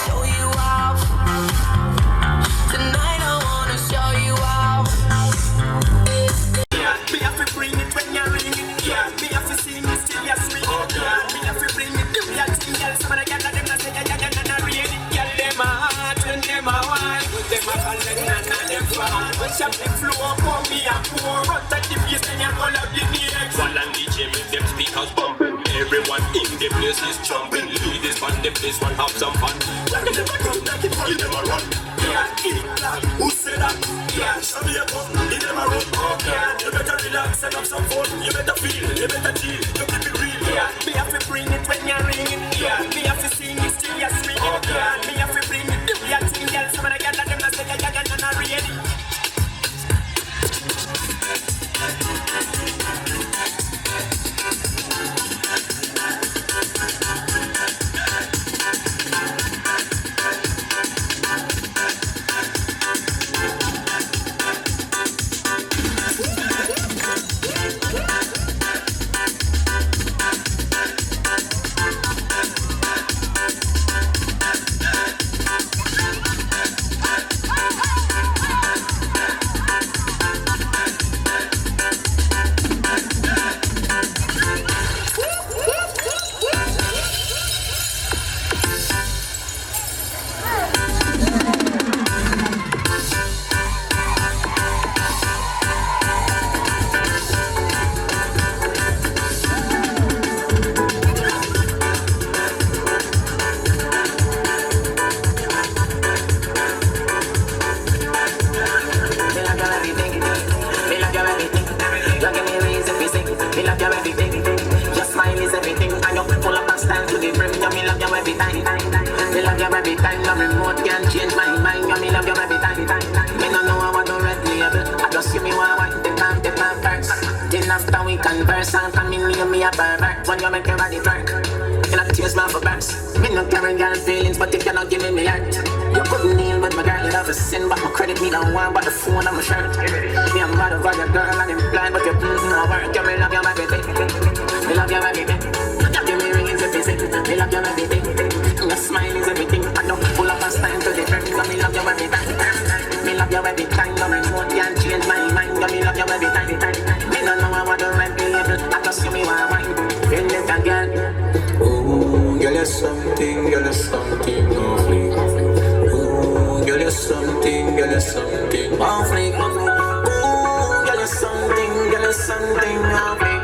show you off. Tonight I wanna show you off. Me have to bring it when you're ringing. Me have to sing it till you're swinging. Me have to bring it, do your thing, girl. Some of the girls them not say ya read it, girl. Them a hot and them a wine. Them a collect and them fall. Push up the floor, pour me a pour. Run to the bass and you roll up the neck. One and DJ make them speakers bumping. Everyone in the place is jumping. Ladies on the place want have some fun. Like it never come, like it fun, you never run. Who said that? Show me a gun, you never run. You better relax and have some fun. You better feel, you better chill. You keep it real. Me have to bring it when you're ringing. Me have to sing it till you're swinging. Me have to bring it, do your thing, girl. Some of the girls them not say ya not ready. every time. Me love you every time. No remote can change my mind. Me love you every time. Me no know how to red label. I just see me want take my purse. Then after we converse, and come in near me a pervert. When you make your body work, you not tears man for burst. Me no carry girl feelings, but if you not giving me heart, you couldn't kneel with my girl. You love a sin, but my credit me don't want. But the phone on my shirt. Me I'm mad over your girl and I'm blind, but you're no work. You me love you everything. Me love you everything. Give me ring is everything. Me love you everything. Your smile is everything. I don't pull up a stand to the friend. Me love you every time. Me love you every time. No remote can't change my mind. Me love you every time. Me don't know how to red label. I just see me want wine. Then let a girl. Ooh, girl, you're something. Girl, you're something. Oh, fleek. Ooh, girl, you're something. Girl, you're something. Oh, fleek. Ooh, girl, you're something. Girl, you're something. Oh, fleek.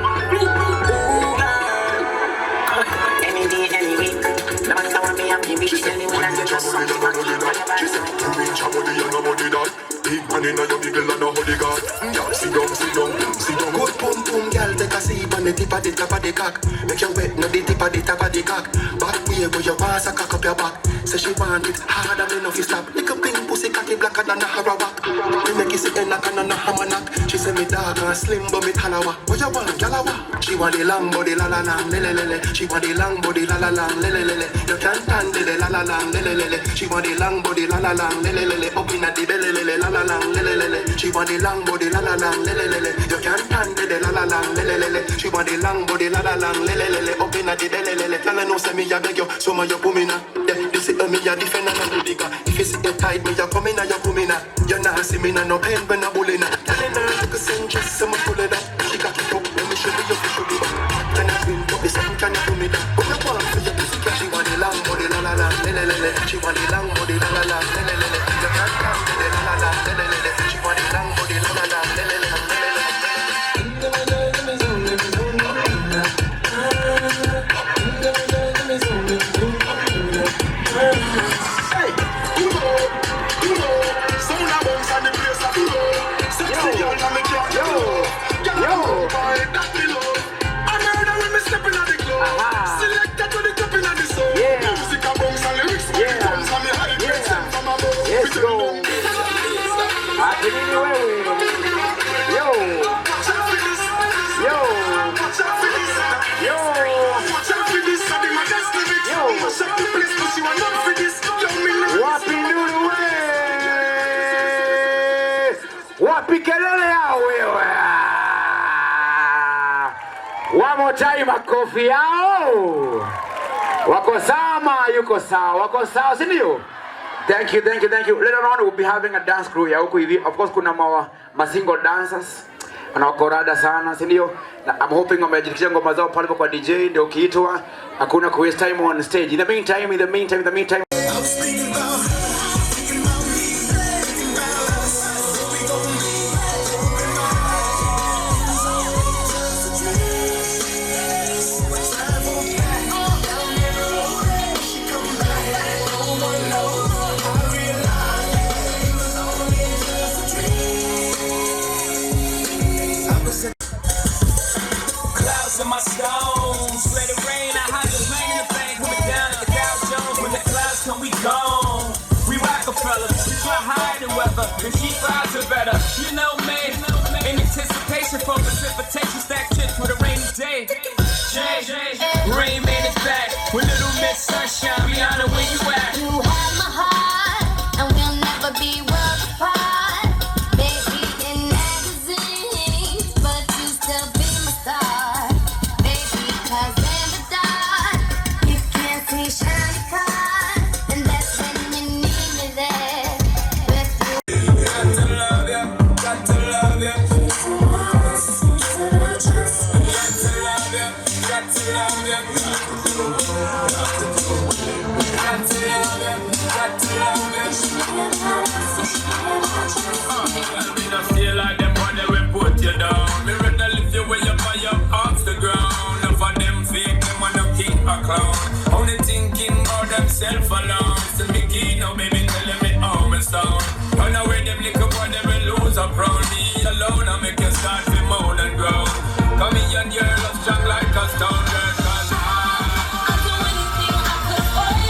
Big man inna your middle and a holy god. Y'all sit down. Good pum pum, girl, take a seat on the tip of the top of the cock. Make you wet, no the tip of the top of the cock. Back way where you pass a cock up your back. Say she want it harder than enough, you stop. Little pink pussy cocky blacker than a Harawak. Me make it sit in like a hammer knock. She say me dark and slim, but me talawa. What you want, galawa? She want the long body, la la la, le le le le. She want the long body, la la la, le le le le. You can't stand it, la la la, le le le le. She want the long body, la la la, le le le le. Up inna the belly, le le la la la, le le le le. She want the long body, la la la, le le le le. You can't stand it, la la la, le le le le. She want the long body, la la la, le le le le. Up inna the belly, le le. Tell her no say me a beg you, so me you put me na. Yeah, this is me a defend and a digger. If you see you tight, me you come in and you come in. You nah see me na no pain when I bully na. Telling her you can send just some pull it up. She got it up, let me show you your show it. Can I win? But this time can you do me that? But you want for your pussy, she want the long body, la la la, le le le le. She want the long body, la la la, le le le le. You can't come to the la la la, le le le le. She want the long body, la la la, le le le le. Wapi kelele yao wewe? One more time, makofi yao. Wako sawa, yuko sawa. Wako sawa, si ndio? Thank you. Later on we'll be having a dance crew ya huko hivi. Of course kuna ma single dancers. Wanakorada sana, si ndio? I'm hoping wamejikisha ngoma zao pale kwa DJ ndio kiitwa. Hakuna ku waste time on stage. In the meantime. In my stones, let it rain. I hide the plane in the bank, coming down like the Dow Jones. When the clouds come, we gone. We Rockefeller, we fly higher than weather, and keep odds are better. You know me, in anticipation for precipitation, stack chips with a rainy day. Rain Man is back with Little Miss Sunshine. Rihanna, where you at? You have my heart, and we'll never be worlds apart. Baby in magazines, but you still be my star. Cause in the dark, you can't see shiny cars, and that's when you need me there with you. Got to love ya, got to love ya. Got to love ya, got to me not feel like them when they will put you down. Me rather lift you way up high up off the ground. Enough of them fake, them wanna keep a clown. Only thinking about themself alone. So me key now, baby, telling me how me sound. Run away them little boy, they will lose up round me alone. I make you start to moan and grow. Come here and you're love strong like a stone girl. I'll do anything I could for you.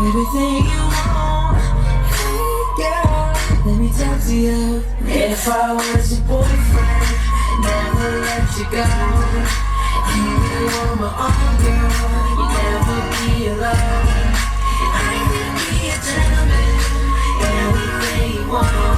everything you want. Hey girl, let me talk to you. And if I was your boyfriend, I'd never let you go. You really want my own girl, you'd never be alone. I could be a gentleman, anything you want.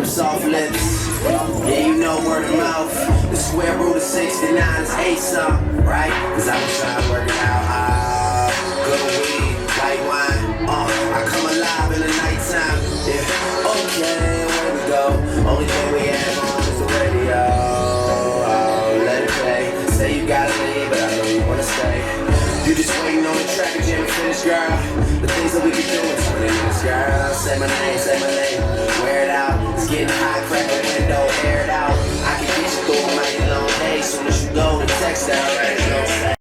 Soft lips, yeah, you know word of mouth. The square root of 69 is 8 something, right? Cause I was trying to work it out. Good weed, white wine, I come alive in the nighttime. Yeah, okay, where we go? Only thing we have on is the radio. Oh, let it play. Say you gotta leave, but I know you wanna stay. You just waiting on the track and jam and finish, girl. The things that we can do in 20 minutes, girl. Say my name, wear it out. It's getting hot, crack the window, air it out. I can get you through a mighty long day. Soon as you go, the text that already know.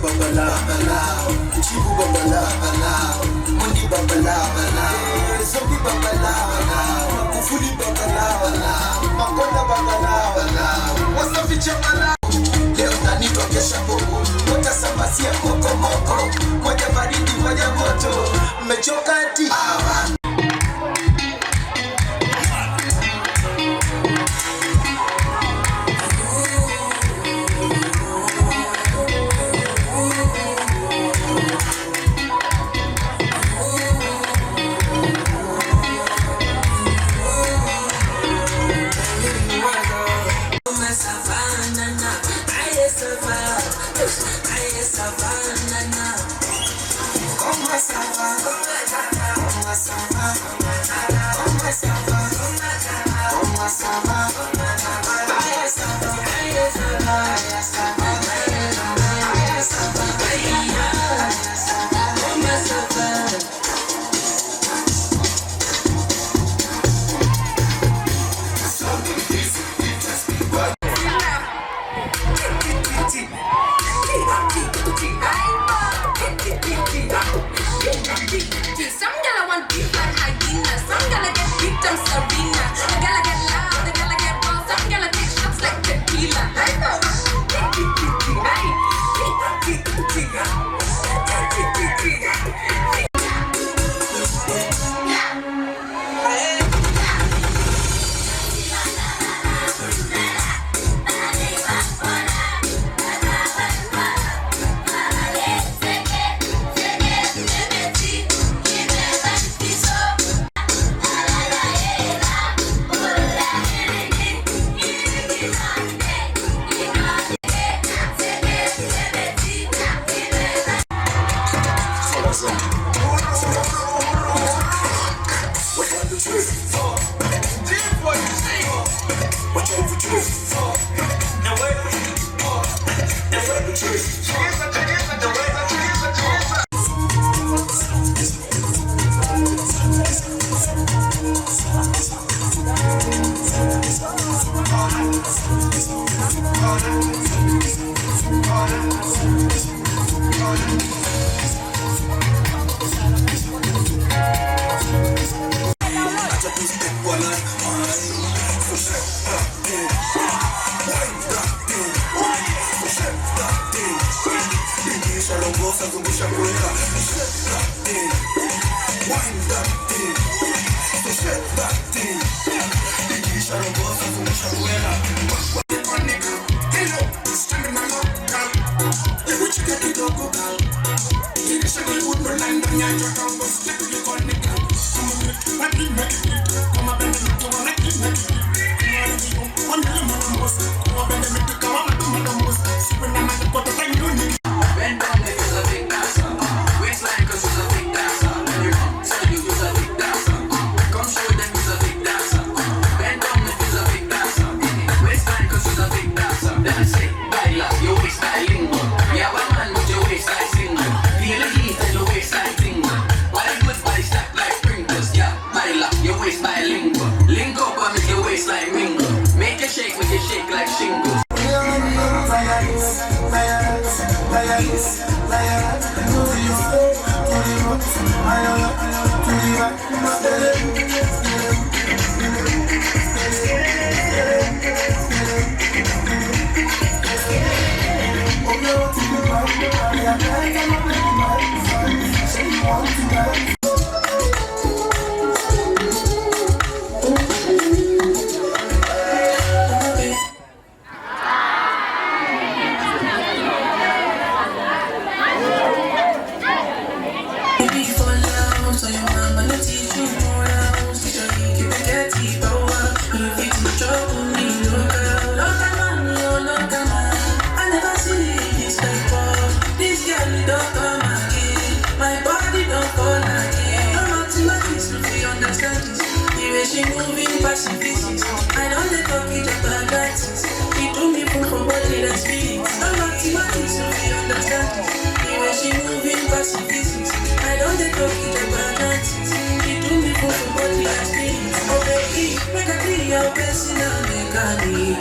babala, Chibu babala, Mundi babala, Zombie babala, Ufuli babala, Makonda babala, Wasa vichamala. Leo nanipa kesha bobo, moja samasia moko moko, moja baridi moja moto, mechoka ati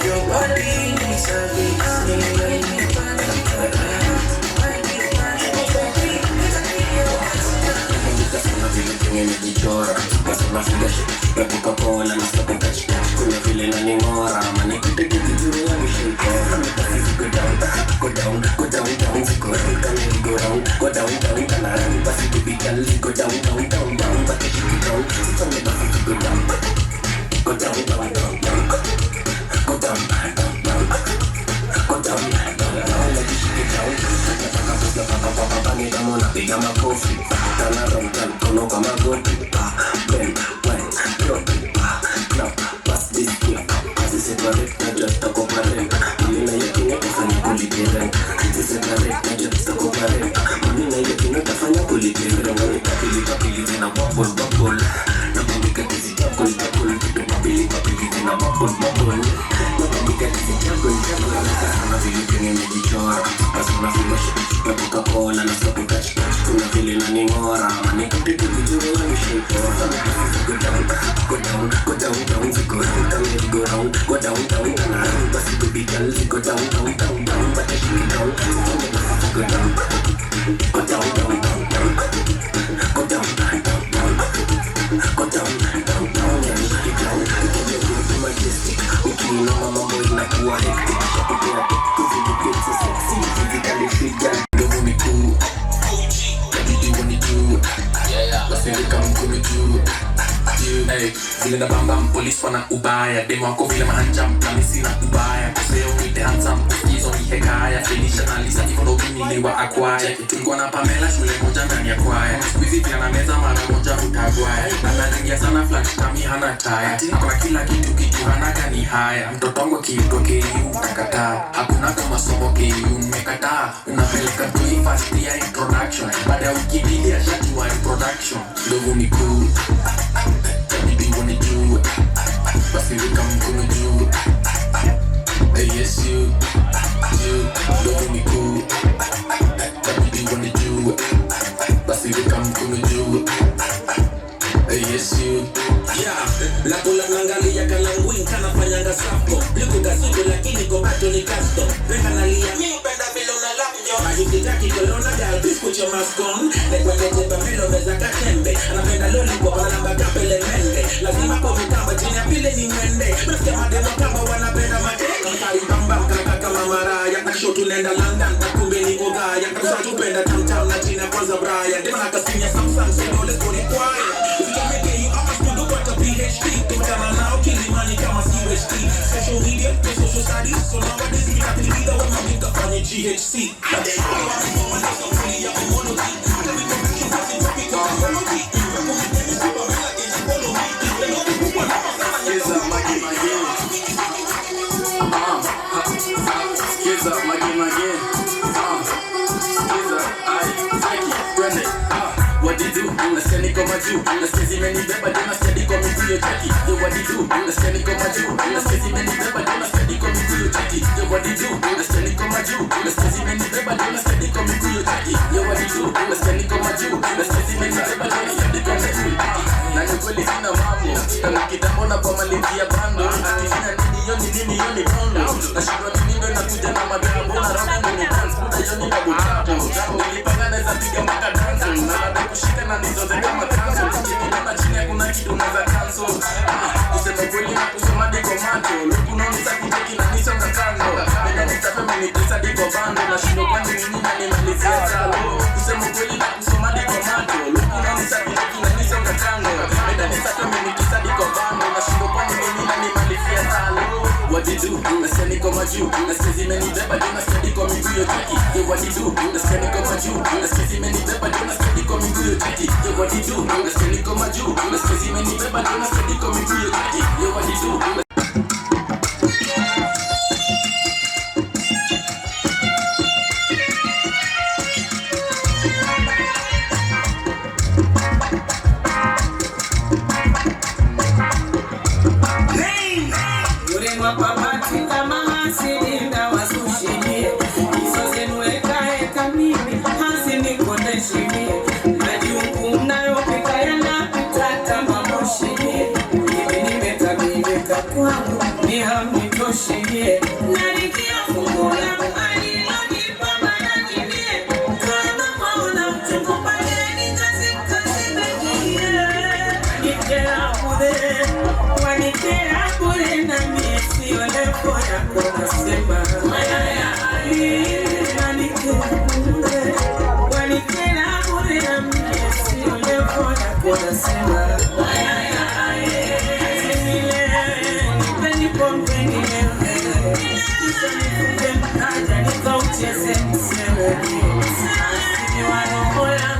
your body needs a piga makofi. Turn around, turn, kono kama goti. Bend, wine, drop it. Clap, pass this clip. Kasi separate na just tako parent. Manina yakini tafanya kulipirent. Kasi separate na just tako parent. Manina yakini tafanya kulipirent. Ngani kapili tena bubble. Napambika kizi double. Kitu papili tena bubble. Napambika kizi double. Sana vile kwenye mejichora. Kasi unafimosha na Coca-Cola na sabu touch. Kuna vile na ningora. Manika pipi kujuru na mishipora. Go down, go down, go down, down, go round, down, go round, go down, down, down, down, basi baby girl, go down, down, down, down, but I shake it down, go down, go down, down, down, down, go down, down, down, down, go down, down, down, yeah, shake it down, get your way to majestic, ukina mama boy na kuwa hectic, ukina kuzi look so sexy, physically fit girl, love me too, baby when you do, yeah, let's say come to you. Hey, vile na bambam police wana ubaya. Demo wako vile mahanjam kamisi na ubaya. Kuseo mwite handsome, hizo ni hekaya. Felisha na Lisa ifono biniliwa akwaya. Tulikuwa na Pamela shule moja ndani ya kwaya. Squeezy pia na meza mara moja utagwaya. Anaringia sana flash kami hana taya. Kuna kila kitu hana gani haya. Mtoto wangu kiitwa KU utakataa. Hakuna kama somo KU mmekataa. Unapeleka tui first year introduction. Baada ya wiki mbili ya shati wa introduction. Ndogo ni cool. Baby wanna do it, basi weka mkono juu. Yes you, love me cool. Baby wanna do it, basi weka mkono juu. Yes you. Yeah, la bola nangalia kalanguin kana fanyanga sapo. Liko gazito lakini kobato ni custom. Penda nalia mimi upenda vile unalapyo. Majitaki kolona girl please put your mask on. Lekwende teba milo meza katembe. Anapenda lollipop anamba kapele mende. Lazima kwa mkamba chini ya pile ni mwende. Nasikia mademo kama wanapenda mateka. Kari bamba kama maraya. Nakisho tunaenda London takumbe ni ogaya. Kusa tupenda tam na china kwanza Brian. Dema nakasinya Samsung sino let's go ni choir. PhD, kama nao kilimani kama CHT. Social media, social studies. So nowadays we have to lead our money to find GHC. But they all want to know what's up really up in monotone. Tell me the passion that's in topic of quality. Recommend them super well again to follow me. They know who want to know. Skills up, my game again. Skills up, my game again. Skills up, I run it. What do you do? Nasikia niko majuu. Nasikia zimenibeba tena steady kwa miguu yo chaki. Yo what do you do? Nasikia niko majuu. Nasikia zimenibeba tena steady kwa miguu yo chaki. Yo what do you do? Nasikia niko majuu. Nasikia zimenibeba tena steady kwa miguu yo chaki. Yo what do you do? Nasikia niko majuu. Nasikia zimenibeba tena steady kwa miguu yo chaki. Na ni kweli sina mambo. Kama kitambo na kwa malikia bando. Sina nini yoni bondo. Nashindwa nini ndo nakuja na madabo. Na roga ni dance. Buda yoni babu chapo. Nilipanga naweza piga mpaka dance. Na kushika na nizoze kama kanzo. Nikipenda chini kuna kitu naza kanzo. Kusema kweli na kusoma diko macho. Luku nonisa kicheki na nisonga kando. Mena nitape menitesa diko bando. Na shindo kwa nini na nimalizia zalo. Kusema kweli na kusoma diko macho. Luku nonisa kicheki na nisonga kando. Mena nitape menitesa diko bando. Na shindo kwa nini na nimalizia zalo. What do you do? Nasikia niko majuu. Nasikia zimenibeba juu. Nasikia diko miguu yo chaki. Yo what do you do? Nasikia niko majuu. Nasikia zimenibeba juu. Nasikia diko miguu yo chaki. Yo what do you do? Nasikia niko majuu. Nasikia zimenibeba juu. Nasikia diko miguu yo chaki. Yo what do you do? Yes,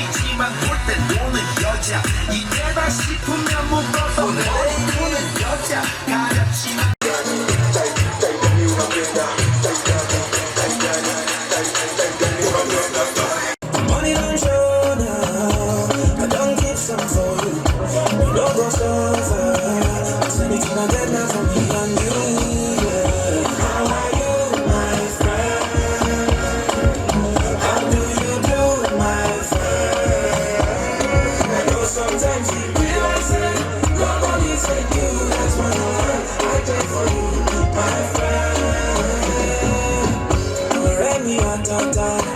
보이지만 볼 때 노는 여자 이때다 싶으면 묶어서 버리는 여자 가렵지만 Money don't show now, I don't give some for you. You don't go so far. Anything I get now from me and you, yeah. How are you, my friend? How do you do, my friend? I know sometimes you realize it. Nobody said you, that's my heart. I take for you, my friend. You read me on time.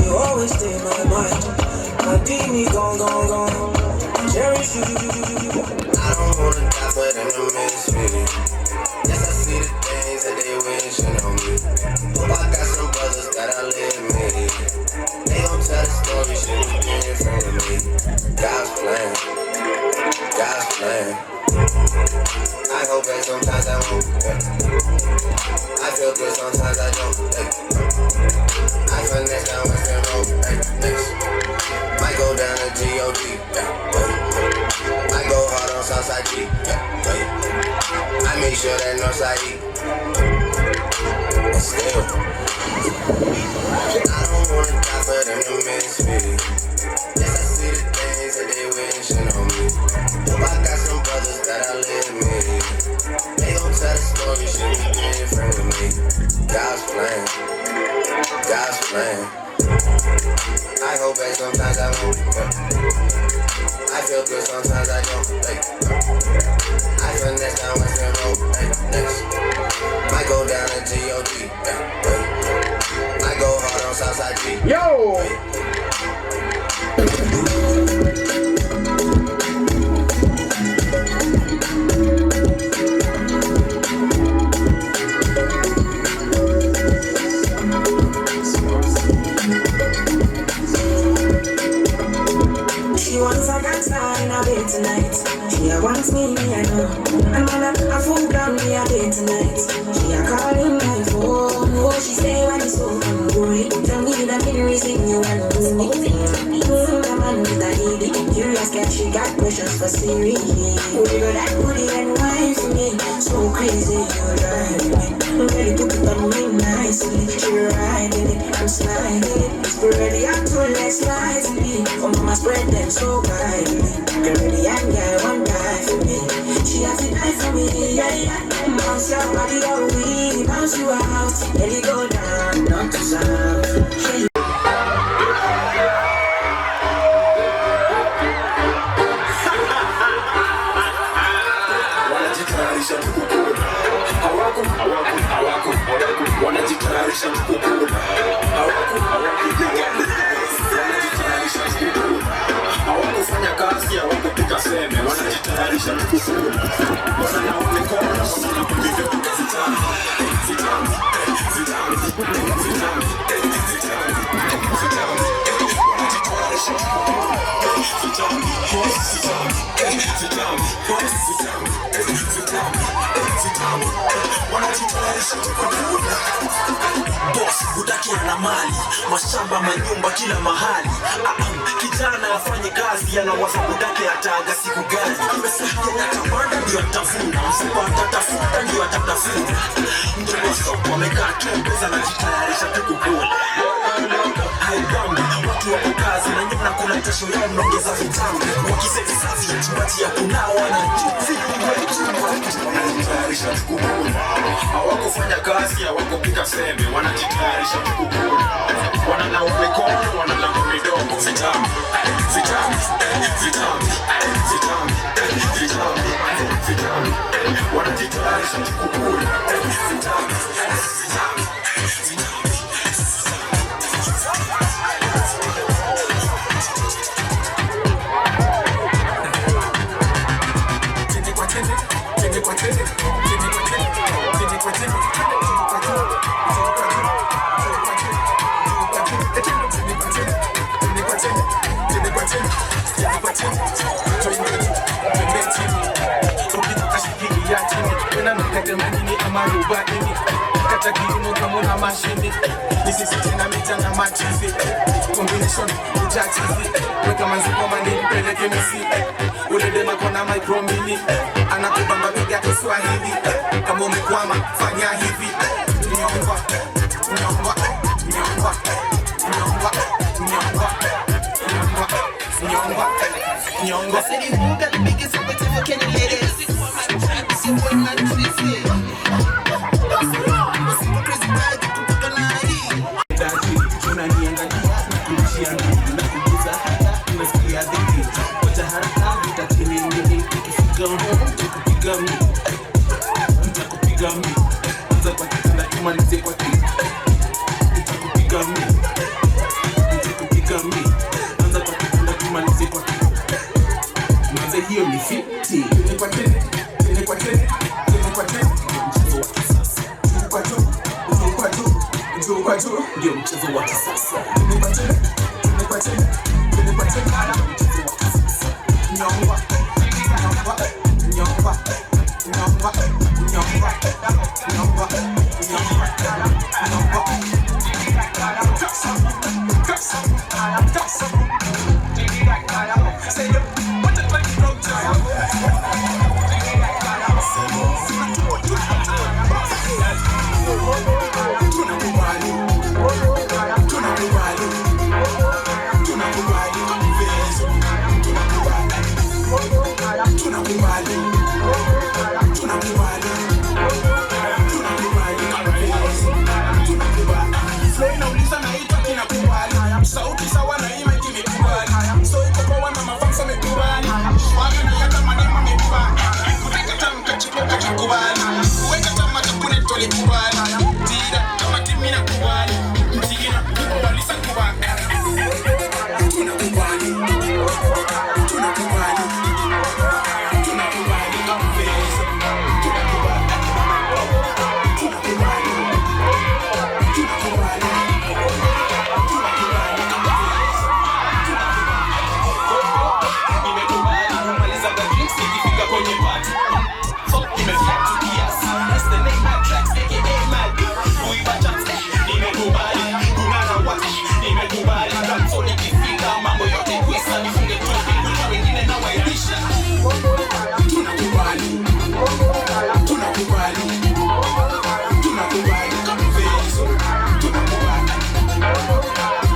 You always stay in my mind. I did me gone. Cherish you. I don't wanna die for them to miss me. Yes, I see the things that they wishing on me. Hope I got some brothers that'll live me. They gon' tell the story, shit was different to me. God's plan. I hope that sometimes I won't. I feel good, sometimes I don't. I finesse down Western Road. Might go down to G.O.D. I go hard on Southside G. I make sure that Northside E. But still, I don't wanna die for them to miss me. Yes, I see the things that they wishing on me. Hope I got some brothers that'll live me. They gon' tell the story, shit be different with me. God's plan. I hope that sometimes I won't. I feel good, sometimes I don't. I finesse down Western Road. Might go down to G.O.D. I go hard on Southside G. Yo! She wants a gangster in a bed tonight. She wants me, I know. And man, I fool down me a bed tonight. She a calling my phone. Oh, she say when it's so unruly. Tell me that in reason you want to me. The man with a lady. Curious cat, she got questions for Siri. Would you that booty and wine for me? So crazy, you drive me. Ready to put on me nicely. She riding it, I'm sliding it. It's ready, I'm too less lightly. Oh, mama spread them so widely. Get ready, and yeah, one guy for me. She has an eye for me, yeah. Bounce your body all week, bounce you out. Let it go down, not to sound. Wanajitayarisha kukula hawakufanya kazi, hawakupika seme, wanajitayarisha kukula. Wananawa mikono, wanakupiga vitani. Boss, hutaki ana mali, mashamba, manyumba kila mahali. Kijana afanye kazi, anawaza budake ataga siku gani. Amesaidia atapanda ndio atavuna, msipa atatafuta ndio atatafuna. Mdogo soko amekaa tu pesa na jitayarisha kukula. Haibambi, watu wako kazi na nyumna kuna tasho yao mnaongeza vitamu. Wakiseti sazi ya chumbaji ya kunawa na chuzi. Wanajitayarisha kukula hawakufanya kazi, hawakupika seme, wanajitayarisha kukula. Wananawa mikono, wananawa midomo. Vitamu wanajitayarisha kukula. This is tena mitanga machizi combination uchachizi weka manzipo mandi mpeleke misi ule dema kona micro mini anakubamba piga Kiswahili kama umekwama fanya hivi nyongwa nyongwa nyongwa nyongwa nyongwa nyongwa nyongwa nyongwa. I said who got the biggest appetite, can you let it? See what not to this here. Crazy bag kutoka na hii. Unaniangalia na kunishia na kuguza hata unasikia dhiki. Wacha haraka vitakini ngeni ikifika home tukupiga mimi. Nitakupiga mimi. Anza kwa kitanda tumalize kwa kitu. Nitakupiga mimi. Nitakupiga mimi. Anza kwa kitanda tumalize kwa kitu. Mwanze hiyo ni fiti. Ni kwa tene. Ni kwa tene. Ni kwa tene. Mchezo wa kisasa. Ni kwa tu. Ni kwa tu. Ni kwa tu. Ndio mchezo wa kisasa. Ni kwa tene. Ni kwa tene. Ni kwa tene. Mchezo wa kisasa. Nyongwa. Nyongwa. Nyongwa. Nyongwa. Nyongwa. Nyongwa. Nyongwa. Say yo, what the fuck you wrote down? Tunakubali, tunakubali, tunakubali, tunakubali, tunakubali, tunakubali, tunakubali. Flow inauliza na hii track inakubali, sauti sawa na hii mic imekubali, so iko poa na mafansa mekubali, waga na yaka manema mekubali, kuteka tamka chipo kachikubali, kuweka tamaka kune tole kubali, tira kama kimi na kubali, mtigina kubali sa kubali. Tunakubali, tunakubali, tunakubali, kabisa, tunakubali,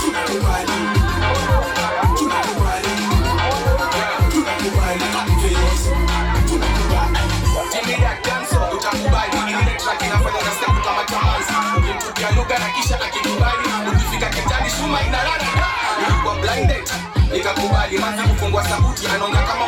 tunakubali, tunakubali. Nikakubali, mazi kufungua sauti, anonga kama